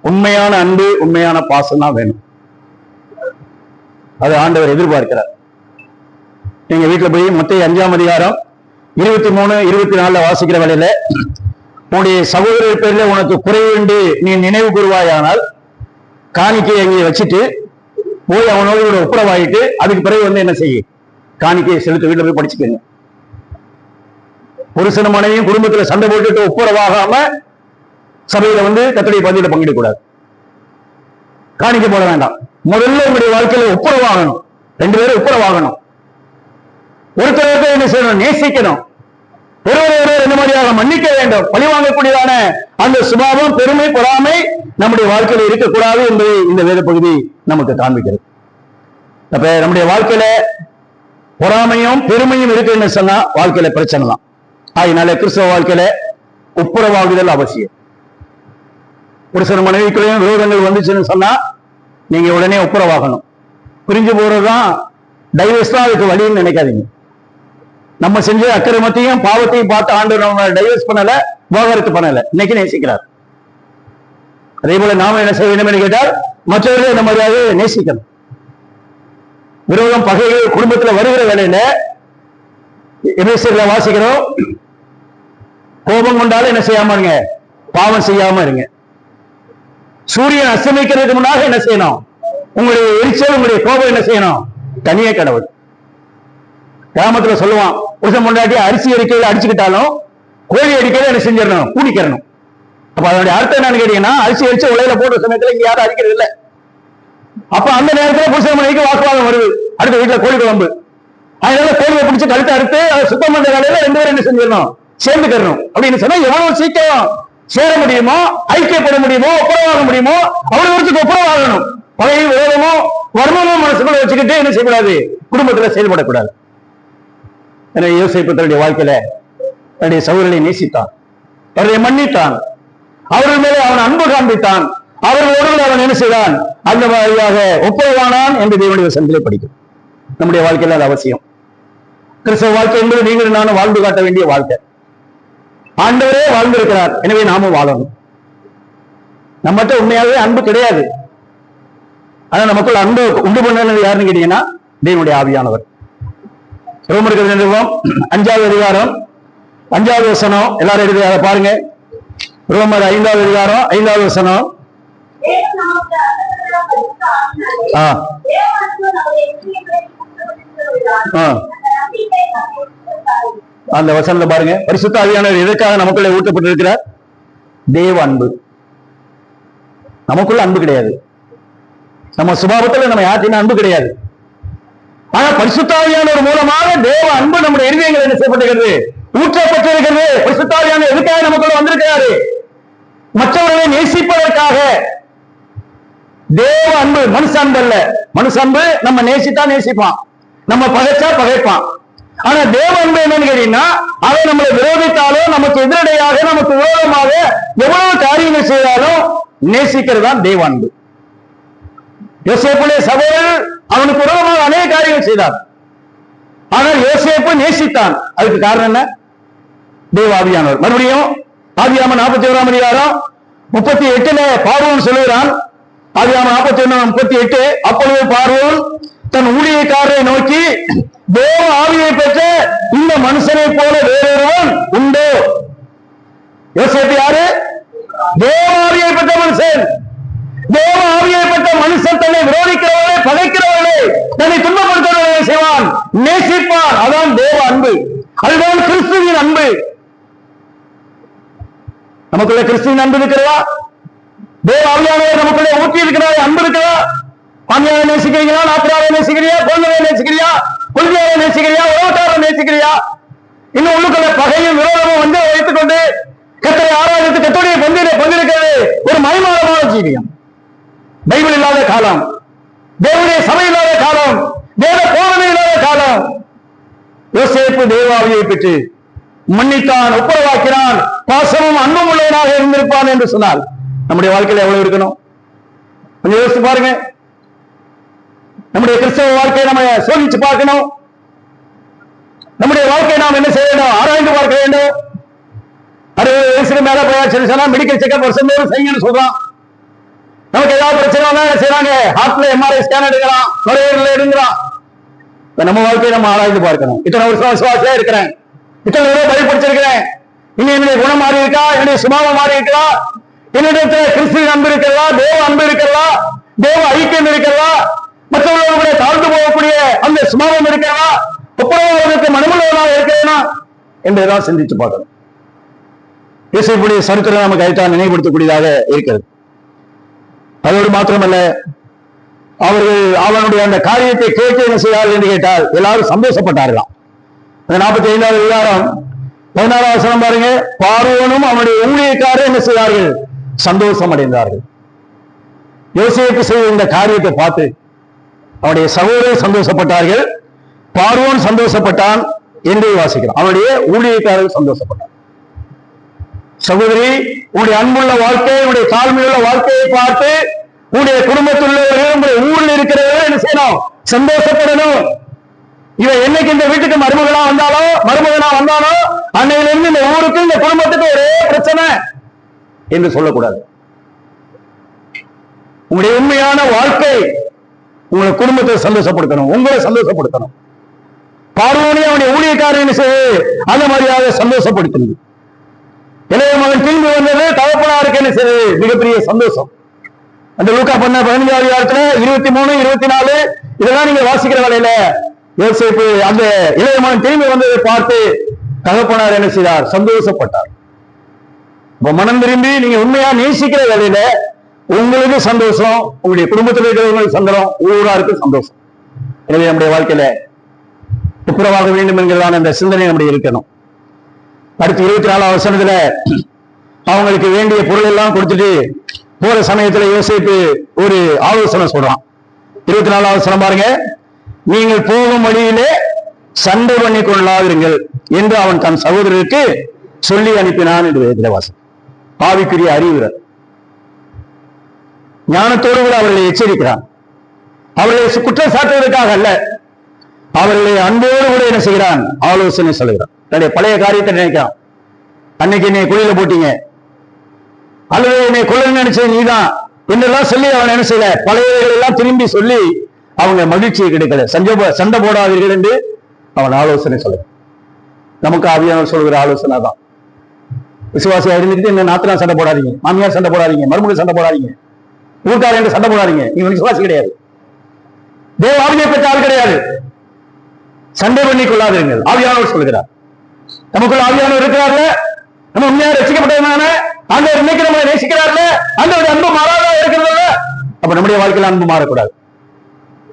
உண்மையான அன்பு, உண்மையான பாசம் தான் வேணும். அது ஆண்டவர் எதிர்பார்க்கிறார். நீங்க வீட்டுல போய் மத்தேயு 5ஆம் அதிகாரம் 23, 24 வாசிக்கிற வேளையில, உன்னுடைய சகோதரர் பேர்ல உனக்கு குறைவு என்று நீ நினைவு கூறுவாயானால் காணிக்கையை அங்கே வச்சுட்டு போய் அவனோடு கூட ஒப்புரவாயிட்டு அதுக்கு பிறகு வந்து என்ன செய்ய? காணிக்கையை செலுத்த. வீட்டுல போய் படிச்சுக்கங்க. புருஷன மனைவியும் குடும்பத்துல சண்டை போட்டுட்டு ஒப்புரவாகாம சபையில வந்து கர்த்தருடைய பந்தியில பங்கிடக்கூடாது. காணிக்கை போட வேண்டாம். முதல்ல உங்களுடைய வாழ்க்கையில ஒப்புரவாகணும். 2 பேரும் ஒப்புரவாகணும். ஒருத்தருக்கு என்ன செய்யணும்? நேசிக்கணும். ஒருவரை என்ன மாதிரியாக மன்னிக்க வேண்டும். பழிவாங்கக்கூடியதான அந்த சுபாவம், பெருமை, பொறாமை நம்முடைய வாழ்க்கையில இருக்கக்கூடாது என்பதை இந்த வேத பகுதி நமக்கு காண்பிக்கிறது. அப்ப நம்முடைய வாழ்க்கையில பொறாமையும் பெருமையும் இருக்குன்னு சொன்னா வாழ்க்கையில பிரச்சனை தான். அதனால கிறிஸ்தவ வாழ்க்கையில ஒப்புரவாகுதல் அவசியம். ஒரு சில மனைவிக்குள்ளேயும் விரோதங்கள் வந்துச்சுன்னு சொன்னா நீங்க உடனே ஒப்புரவாகணும். பிரிஞ்சு போறதுதான் டைவர்ஸ் தான் அதுக்கு வழின்னு நினைக்காதீங்க. நம்ம செஞ்ச அக்கிரமத்தையும் பாவத்தையும் பார்த்து ஆண்டு நம்ம டைவர்ஸ் பண்ணல, விவாகரத்து பண்ணல, இன்னைக்கு நேசிக்கிறார். அதே போல நாம என்ன செய்ய வேண்டும் என்று கேட்டால் மற்றவர்களை இந்த மாதிரியாக நேசிக்கணும். விரோதம், பகைகள் குடும்பத்துல வருகிற வேலையில எபேசியர்ல வாசிக்கிறோம், கோபம் கொண்டாலும் என்ன செய்யாம இருங்க? பாவம் செய்யாம இருங்க. சூரியன் அஸ்தமிக்கிறதுக்கு முன்னாக என்ன செய்யணும்? உங்களுடைய எரிச்சல், உங்களுடைய கோபம் என்ன செய்யணும்? தனியே கடவுள். கிராமத்துல சொல்லுவான், புருஷன் பொண்டாட்டி அரிசி அடிக்கையில அடிச்சுக்கிட்டாலும் கோழி அடிக்கையில என்ன செஞ்சிடணும்? கூடிக்கிறணும். அப்ப அதனுடைய அர்த்தம் என்னன்னு கேட்டீங்கன்னா, அரிசி அடிச்சு உலையில போடுற சமயத்துல இங்க யாரும் அடிக்கிறது இல்லை. அப்ப அந்த நேரத்துல புருஷன் மனைவிக்கு வாக்குவாதம் வருது. அடுத்த வீட்டுல கோழி குழம்பு. அதனால கோழியை பிடிச்சு கழுத்தை அறுத்து அதை சுத்தம் பண்ற வேலையில 2 பேரும் என்ன செஞ்சிடணும், சேர்ந்துக்கணும். அப்படின்னு சொன்னா எவ்வளவு சீக்கிரம் சேர முடியுமோ, ஐக்கியப்பட முடியுமோ, ஒப்புரவாக முடியுமோ அவ்வளவு ஒப்புரவாகணும். பழைய விரோதமோ வர்மமோ மனசுக்குள்ள வச்சுக்கிட்டு என்ன செய்யக்கூடாது, குடும்பத்துல செயல்படக்கூடாது. எனவே யோசேப்பு தன்னுடைய வாழ்க்கையில தன்னுடைய சகோதரனை நேசித்தான், அவர்களை மன்னித்தான், அவர்கள் மேலே அவன் அன்பு காண்பித்தான், அவர்களோடு அவன் என்ன செய்தான், அந்த வழியாக ஒப்புரவானான் என்று தேவனுடைய வசனத்திலே படிக்கும். நம்முடைய வாழ்க்கையில அது அவசியம். கிறிஸ்தவ வாழ்க்கை என்பது நீங்கள் நானும் வாழ்ந்து காட்ட வேண்டிய வாழ்க்கை. ஆண்டவரே வாழ்ந்திருக்கிறார், எனவே நாமும் வாழணும். நம்மகிட்ட உண்மையாகவே அன்பு கிடையாது. ஆனா நமக்குள்ள அன்பு உண்டு பண்ணது யாருன்னு கேட்டீங்கன்னா தேவனுடைய ஆவியானவர். ரோமர்கள் நிறுவனம் 5வது அதிகாரம் 5வது வசனம், எல்லாரும் எழுதி அதை பாருங்க. ரோமர் 5வது அதிகாரம் 5வது வசனம். அந்த வசனத்தை பாருங்க. பரிசுத்த ஆவியானவர் எதற்காக நமக்குள்ள ஊட்டப்பட்டிருக்கிறார்? தேவ அன்பு. நமக்குள்ள அன்பு கிடையாது, நம்ம சுபாவத்தில் நம்ம யார்கிட்ட அன்பு கிடையாது. ஆனா பரிசுத்த ஆவியானவர் மூலமாக தேவ அன்பு நம்முடைய இருதயங்கள் என்ன செய்யப்பட்டிருக்கிறது, ஊற்றப்பட்டிருக்கிறது. பரிசுத்த ஆவியானவர் எதுக்காக நமக்குள்ள வந்திருக்கிறாரு? மற்றவர்களை நேசிப்பதற்காக. தேவ அன்பு மனுஷ அன்பு அல்ல. மனுஷ அன்பு நம்ம நேசித்தா நேசிப்பான், நம்ம பகைச்சா பகைப்பான். ஆனா தேவ அன்பு என்னன்னு கேட்டீங்கன்னா, அதை நம்மளை விரோதித்தாலோ நமக்கு எதிரடையாக நமக்கு விரோதமாக எவ்வளவு காரியங்கள் செய்தாலும் நேசிக்கிறது தான் தேவ அன்பு. யோசேப்புடைய சகோதரர் அவனுக்கு விரோதமாக அநேக காரியங்கள் செய்தார், ஆனால் யோசேப்பு நேசித்தான். அதுக்கு காரணம் என்ன? தேவ ஆவியானவர். மறுபடியும் ஆதியாகமம் 41ஆம் அதிகாரம் 38ல பார்வோன் சொல்லுகிறான். ஆதியாகமம் 41:38, அப்பொழுது பார்வோன் தன் ஊழியக்காரரை நோக்கி, தேவ ஆவியை பெற்ற இந்த மனுஷனை போல வேறொருவன் உண்டோ? யோசேப்பு யாரு? தேவ ஆவியை பெற்ற மனுஷன். தேவ ஆவியை பெற்ற மனுஷன் தன்னை விரோதிக்கிறவர்களே, பகைக்கிறவர்களே, தன்னை துன்பப்படுத்துவதை செய்வான், நேசிப்பான். அதான் தேவ அன்பு, அதுதான் கிறிஸ்துவின் அன்பு. நமக்குள்ள கிறிஸ்துவின் அன்பு இருக்கிறதா? தேவ ஆவியானவர் நமக்குள்ளே ஊற்றி இருக்கிறார், அன்பு இருக்கிறதா? மாமியாரை நேசிக்கிறீங்களா? நாத்திராவை நேசிக்கிறியா? குழந்தையை நேசிக்கிறியா? குழந்தையாரை நேசிக்கிறியா? உறவுக்காரரை நேசிக்கிறியா? இன்னும் உள்ளுக்குள்ள பகையும் விரோதமும் வந்து வைத்துக் கொண்டு கர்த்தரை ஆராதித்து கர்த்தருடைய பங்கிருக்கிறது ஒரு மகிமையான ஜீவியம். பைபிள் இல்லாத காலம், தேவனுடைய சபை இல்லாத காலம், தேவ போதனை இல்லாத காலம். யோசேப்பு தேவ ஆவியை பெற்று மன்னித்தான், ஒப்புரவாக்கினான், பாசமும் அன்பும் உள்ளவனாக இருந்திருப்பான் என்று சொன்னால் நம்முடைய வாழ்க்கையில எவ்வளவு இருக்கணும் கொஞ்சம் யோசித்து பாருங்க. நம்முடைய கிறிஸ்தவ வாழ்க்கையை நம்ம சோதிச்சு பார்க்கணும். நம்முடைய வாழ்க்கையை நாம் என்ன செய்ய வேண்டும்? ஆராய்ந்து பார்க்க வேண்டும். 60 வயசுக்கு மேல போயாச்சு சொன்னா மெடிக்கல் செக்அப் வருஷம் செய்யணும்னு சொல்றான். நமக்கு ஏதாவது பிரச்சனை வந்தா என்ன செய்யறாங்க? ஹார்ட்ல எம்ஆர்ஐ ஸ்கேன் எடுக்கலாம், நுரையீரல் எடுங்கிறான். நம்ம வாழ்க்கையை நம்ம ஆராய்ந்து பார்க்கணும். இத்தனை வருஷம் விசுவாசியா இருக்கிறேன், இத்தனை தடவை பயன்படுத்திருக்கிறேன், இன்னும் என்னுடைய குணம் மாறி இருக்கா, என்னுடைய சுபாவம் மாறி இருக்கா, என்னிடத்துல கிறிஸ்துவின் அன்பு இருக்கிறதா, தேவ அன்பு இருக்கிறதா, தேவ ஐக்கியம் இருக்கிறதா, மற்றவர்களுடைய தாழ்ந்து போகக்கூடிய அந்த சுபாவம் இருக்கிறதா, ஒப்புரவாதத்துக்கு மனமுள்ளவனாக இருக்கிறேனா என்பதெல்லாம் சிந்திச்சு பார்க்கணும். யோசேப்புடைய சரித்திரம் நமக்கு அதைத்தான் நினைவுபடுத்தக்கூடியதாக இருக்கிறது. அதோடு மாத்திரமல்ல, அவர்கள் அவனுடைய அந்த காரியத்தை கேட்டு என்ன செய்தார்கள் என்று கேட்டால் எல்லாரும் சந்தோஷப்பட்டார்களாம். 45வது அதிகாரம் 16வது வசனம் பாருங்க. பார்வோனும் அவனுடைய ஊழியக்காரர் என்ன செய்தார்கள்? சந்தோஷம் அடைந்தார்கள். யோசேப்பு செய்த இந்த காரியத்தை பார்த்து அவனுடைய சகோதரர் சந்தோஷப்பட்டார்கள், பார்வோன் சந்தோஷப்பட்டான் என்று வாசிக்கிறோம். அவனுடைய ஊழியக்காரர்கள் சந்தோஷப்பட்டான். சகோதரி, உன்னுடைய அன்புள்ள வாழ்க்கை, உன்னுடைய தாழ்மையுள்ள வாழ்க்கையை பார்த்து உன்னுடைய குடும்பத்தில் உள்ளவர்கள், உங்களுடைய ஊரில் இருக்கிறவர்கள் என்ன செய்யணும்? சந்தோஷப்படணும். இவன் என்னைக்கு இந்த வீட்டுக்கு மருமகனா வந்தாலோ அன்னையிலிருந்து இந்த ஊருக்கு இந்த குடும்பத்துக்கு ஒரே பிரச்சனை என்று சொல்லக்கூடாது. உங்களுடைய உண்மையான வாழ்க்கை உங்களுடைய குடும்பத்தை சந்தோஷப்படுத்தணும், உங்களை சந்தோஷப்படுத்தணும். பார்வோனே அவனுடைய ஊழியக்காரன் அந்த மாதிரியாக சந்தோஷப்படுத்தணும். இளைய மகன் திரும்பி வந்தது தகப்பனாருக்கு என்ன செய்வது? மிகப்பெரிய சந்தோஷம். அந்த லூக்கா பண்ண 15வது அதிகாரத்துல 23, 24 இதெல்லாம் நீங்க வாசிக்கிற வேலையில யோசேப்பு அந்த இளைய மகன் திரும்பி வந்ததை பார்த்து தகப்பனார் என்ன செய்தார்? சந்தோஷப்பட்டார். இப்ப மனம் திரும்பி நீங்க உண்மையா நேசிக்கிற வேலையில உங்களுக்கு சந்தோஷம், உங்களுடைய குடும்பத்தில் இருக்கிறவங்களுக்கு சந்தோஷம், ஊராருக்கு சந்தோஷம். எனவே நம்முடைய வாழ்க்கையில துப்புரவாக வேண்டும் என்கிறதான அந்த சிந்தனை நம்முடைய இருக்கணும். அடுத்து 24வது வசனத்துல அவங்களுக்கு வேண்டிய பொருள் எல்லாம் கொடுத்துட்டு போற சமயத்துல யோசேப்பு ஒரு ஆலோசனை சொல்றான். 24வது வசனம் பாருங்க. நீங்கள் போகும் வழியிலே சண்டை பண்ணி கொள்ளாதிருங்கள் என்று அவன் தன் சகோதரருக்கு சொல்லி அனுப்பினான் என்று வேதத்திலே வாசம். ஆவிக்குரிய அறிவுரை ஞானத்தோடு கூட அவர்களை எச்சரிக்கிறான். அவர்களை குற்றம் சாட்டுவதற்காக அல்ல, அவர்களை அன்போடு கூட என்ன செய்கிறான், ஆலோசனை சொல்லுகிறான். தன்னுடைய பழைய காரியத்தை நினைக்கிறான். அன்னைக்கு என்னை குழியில போட்டீங்க, அல்லது என்னை கொள்ள நினைச்சது நீதான் என்றெல்லாம் சொல்லி அவன் என்ன செய்யல, பழையவர்கள் எல்லாம் திரும்பி சொல்லி அவங்க மகிழ்ச்சியை கிடைக்கல. சண்டை போடாதீர்கள் என்று அவன் ஆலோசனை சொல்ல. நமக்கு ஆவியானவர் சொல்கிற ஆலோசனை தான். விசுவாசியா இருந்துட்டு என்ன நாத்தனா சண்டை போடாதீங்க, மாமியார் சண்டை போடாதீங்க, மருமகள் சண்டை போடாதீங்க, ஊர்க்காரர் என்று சண்டை போடாதீங்க. நீங்க விசுவாசி கிடையாது, தேவ ஆவியை பெற்ற ஆள் கிடையாது. சண்டை பண்ணி கொள்ளாதீர்கள் ஆவியானவர் சொல்கிறார். நமக்குள்ள ஆவியானவர் இருக்கிறார்ல, நம்ம உண்மையா ரசிக்கப்பட்டதுனால ஆண்டவர் இன்னைக்கு நம்மளை நேசிக்கிறார்ல, ஆண்டவர் அன்பு மாறாத இருக்கிறதுல, அப்ப நம்முடைய வாழ்க்கையில அன்பு மாறக்கூடாது.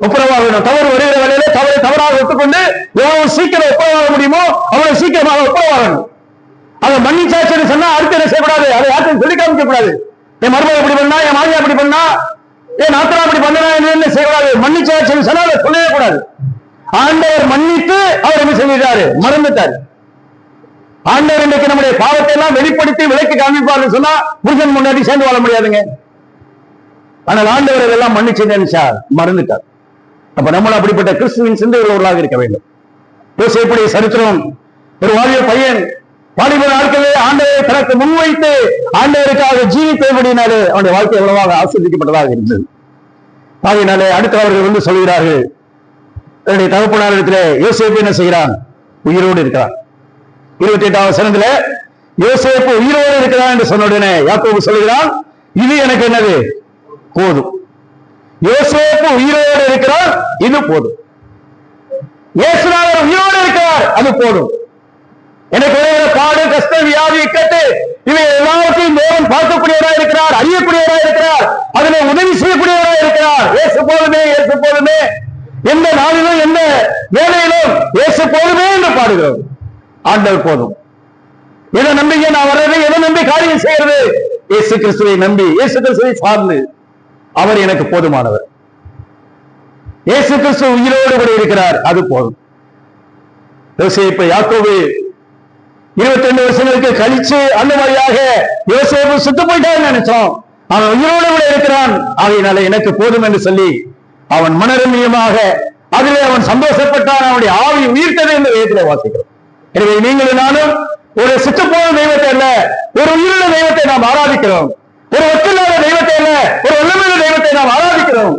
ஒப்புரவாக வேணும். தவறு வருகிற வேலையில தவறாக ஒத்துக்கொண்டு எவ்வளவு சீக்கிரம் ஒப்புரவாக முடியுமோ அவ்வளவு சீக்கிரமாக ஒப்புரவாகணும். அதை மன்னிச்சாச்சுன்னு சொன்னா அடுத்து என்ன செய்யக்கூடாது, அதை யாருக்கும் சொல்லி காமிக்க கூடாது. என் மருமகள் இப்படி பண்ணா, என் மாமியா அப்படி பண்ணா, என் நாத்தனா அப்படி பண்ணா என்ன செய்யக்கூடாது, மன்னிச்சாச்சுன்னு சொன்னா அதை சொல்லவே கூடாது. ஆண்டவர் மன்னித்து அவர் என்ன செஞ்சிட்டாரு, மறந்துட்டாரு. ஆண்டவர் இன்றைக்கு நம்முடைய பாவத்தை எல்லாம் வெளிப்படுத்தி விலைக்கு காமிப்பார்னு சொன்னா புருஷன் முன்னாடி சேர்ந்து வாழ முடியாதுங்க. ஆனால் ஆண்டவர் இதெல்லாம் மன்னிச்சு நினைச்சார், மறந்துட்டார். அப்ப நம்மளும் அப்படிப்பட்ட கிறிஸ்துவின் சிந்தை உள்ளவர்களாக இருக்க வேண்டும். யோசேப்புடைய சரித்திரம், ஒரு வாலிப பையன் வாலிப நாட்களே ஆண்டவரை தனக்கு முன்வைத்து ஆண்டவருக்காக ஜீவித்தபடினாலே அவனுடைய வாழ்க்கை எவ்வளவாக ஆஸ்வதிக்கப்பட்டதாக இருந்தது. ஆகையினாலே அடுத்து அவர்கள் வந்து சொல்கிறார்கள், தன்னுடைய தகப்பனாரிடத்திலே யோசேப்பு என்ன செய்கிறான், உயிரோடு இருக்கிறான். 28வது வசனத்துல யோசேப்பு உயிரோடு இருக்கிறான் என்று சொன்ன உடனே யாக்கோபு சொல்கிறான், இது எனக்கு என்னது போதும். யோசேப்பு உயிரோடு இருக்கிறார், இது போதும். இயேசுநாதர் உயிரோடு இருக்கிறார், அது போதும். எனக்கு ஒரே பாடு, கஷ்டம், வியாதி, இக்கட்டு இவை எல்லாவற்றையும் தேவன் பார்க்கக்கூடியவராக இருக்கிறார், அறியக்கூடியவராக இருக்கிறார், அதிலே உதவி செய்யக்கூடியவராக இருக்கிறார். இயேசு போதுமே, இயேசு போதுமே, எந்த நாளிலும் எந்த வேலையிலும் இயேசு போதுமே என்று பாடுகிறோம். ஆண்டவர் போதும். எதை நம்பிக்கை நான் வர்றது, எதை நம்பி காரியம் செய்யறது, இயேசு கிறிஸ்துவை நம்பி, இயேசு கிறிஸ்துவை சார்ந்து அவர் எனக்கு போதுமானவர். இயேசு கிறிஸ்து உயிரோடு கூட இருக்கிறார், அது போதும். யோசேப்பு யாக்கோபு 22 வருஷங்களுக்கு கழிச்சு அந்த வழியாக யோசேப்பு சுத்து போயிட்டான்னு நினைச்சோம். அவன் உயிரோடு கூட இருக்கிறான், ஆகையினால எனக்கு போதும் என்று சொல்லி அவன் மனரம்யமாக அதிலே அவன் சந்தோஷப்பட்டான். அவனுடைய ஆவி உயிர்த்தது என்று வேதத்திலே வாசிக்கிறோம். எனவே நீங்களும் நானும் ஒரு சுத்து போன தெய்வத்தை அல்ல, ஒரு உயிருள்ள தெய்வத்தை நாம் ஆராதிக்கிறோம். ஒரு ஒற்றில்லாத தெய்வத்தை அல்ல, ஒரு வல்லமையுள்ள தெய்வத்தை நாம் ஆராதிக்கிறோம்.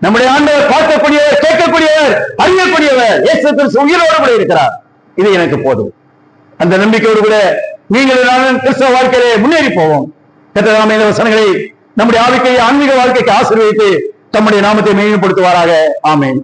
நம்முடைய ஆண்டவர் பார்க்கக்கூடியவர், கேட்கக்கூடியவர், அறியக்கூடியவர். இயேசு கிறிஸ்து உயிரோடு கூட இருக்கிறார், இது எனக்கு போதும். அந்த நம்பிக்கையோடு கூட நீங்கள் நானும் கிறிஸ்தவ வாழ்க்கையிலே முன்னேறி போவோம். கர்த்தர் இந்த வசனங்களை நம்முடைய ஆவிக்கை, ஆன்மீக வாழ்க்கைக்கு ஆசீர்வதித்து தம்முடைய நாமத்தை மேம்படுத்துவாராக. ஆமென்.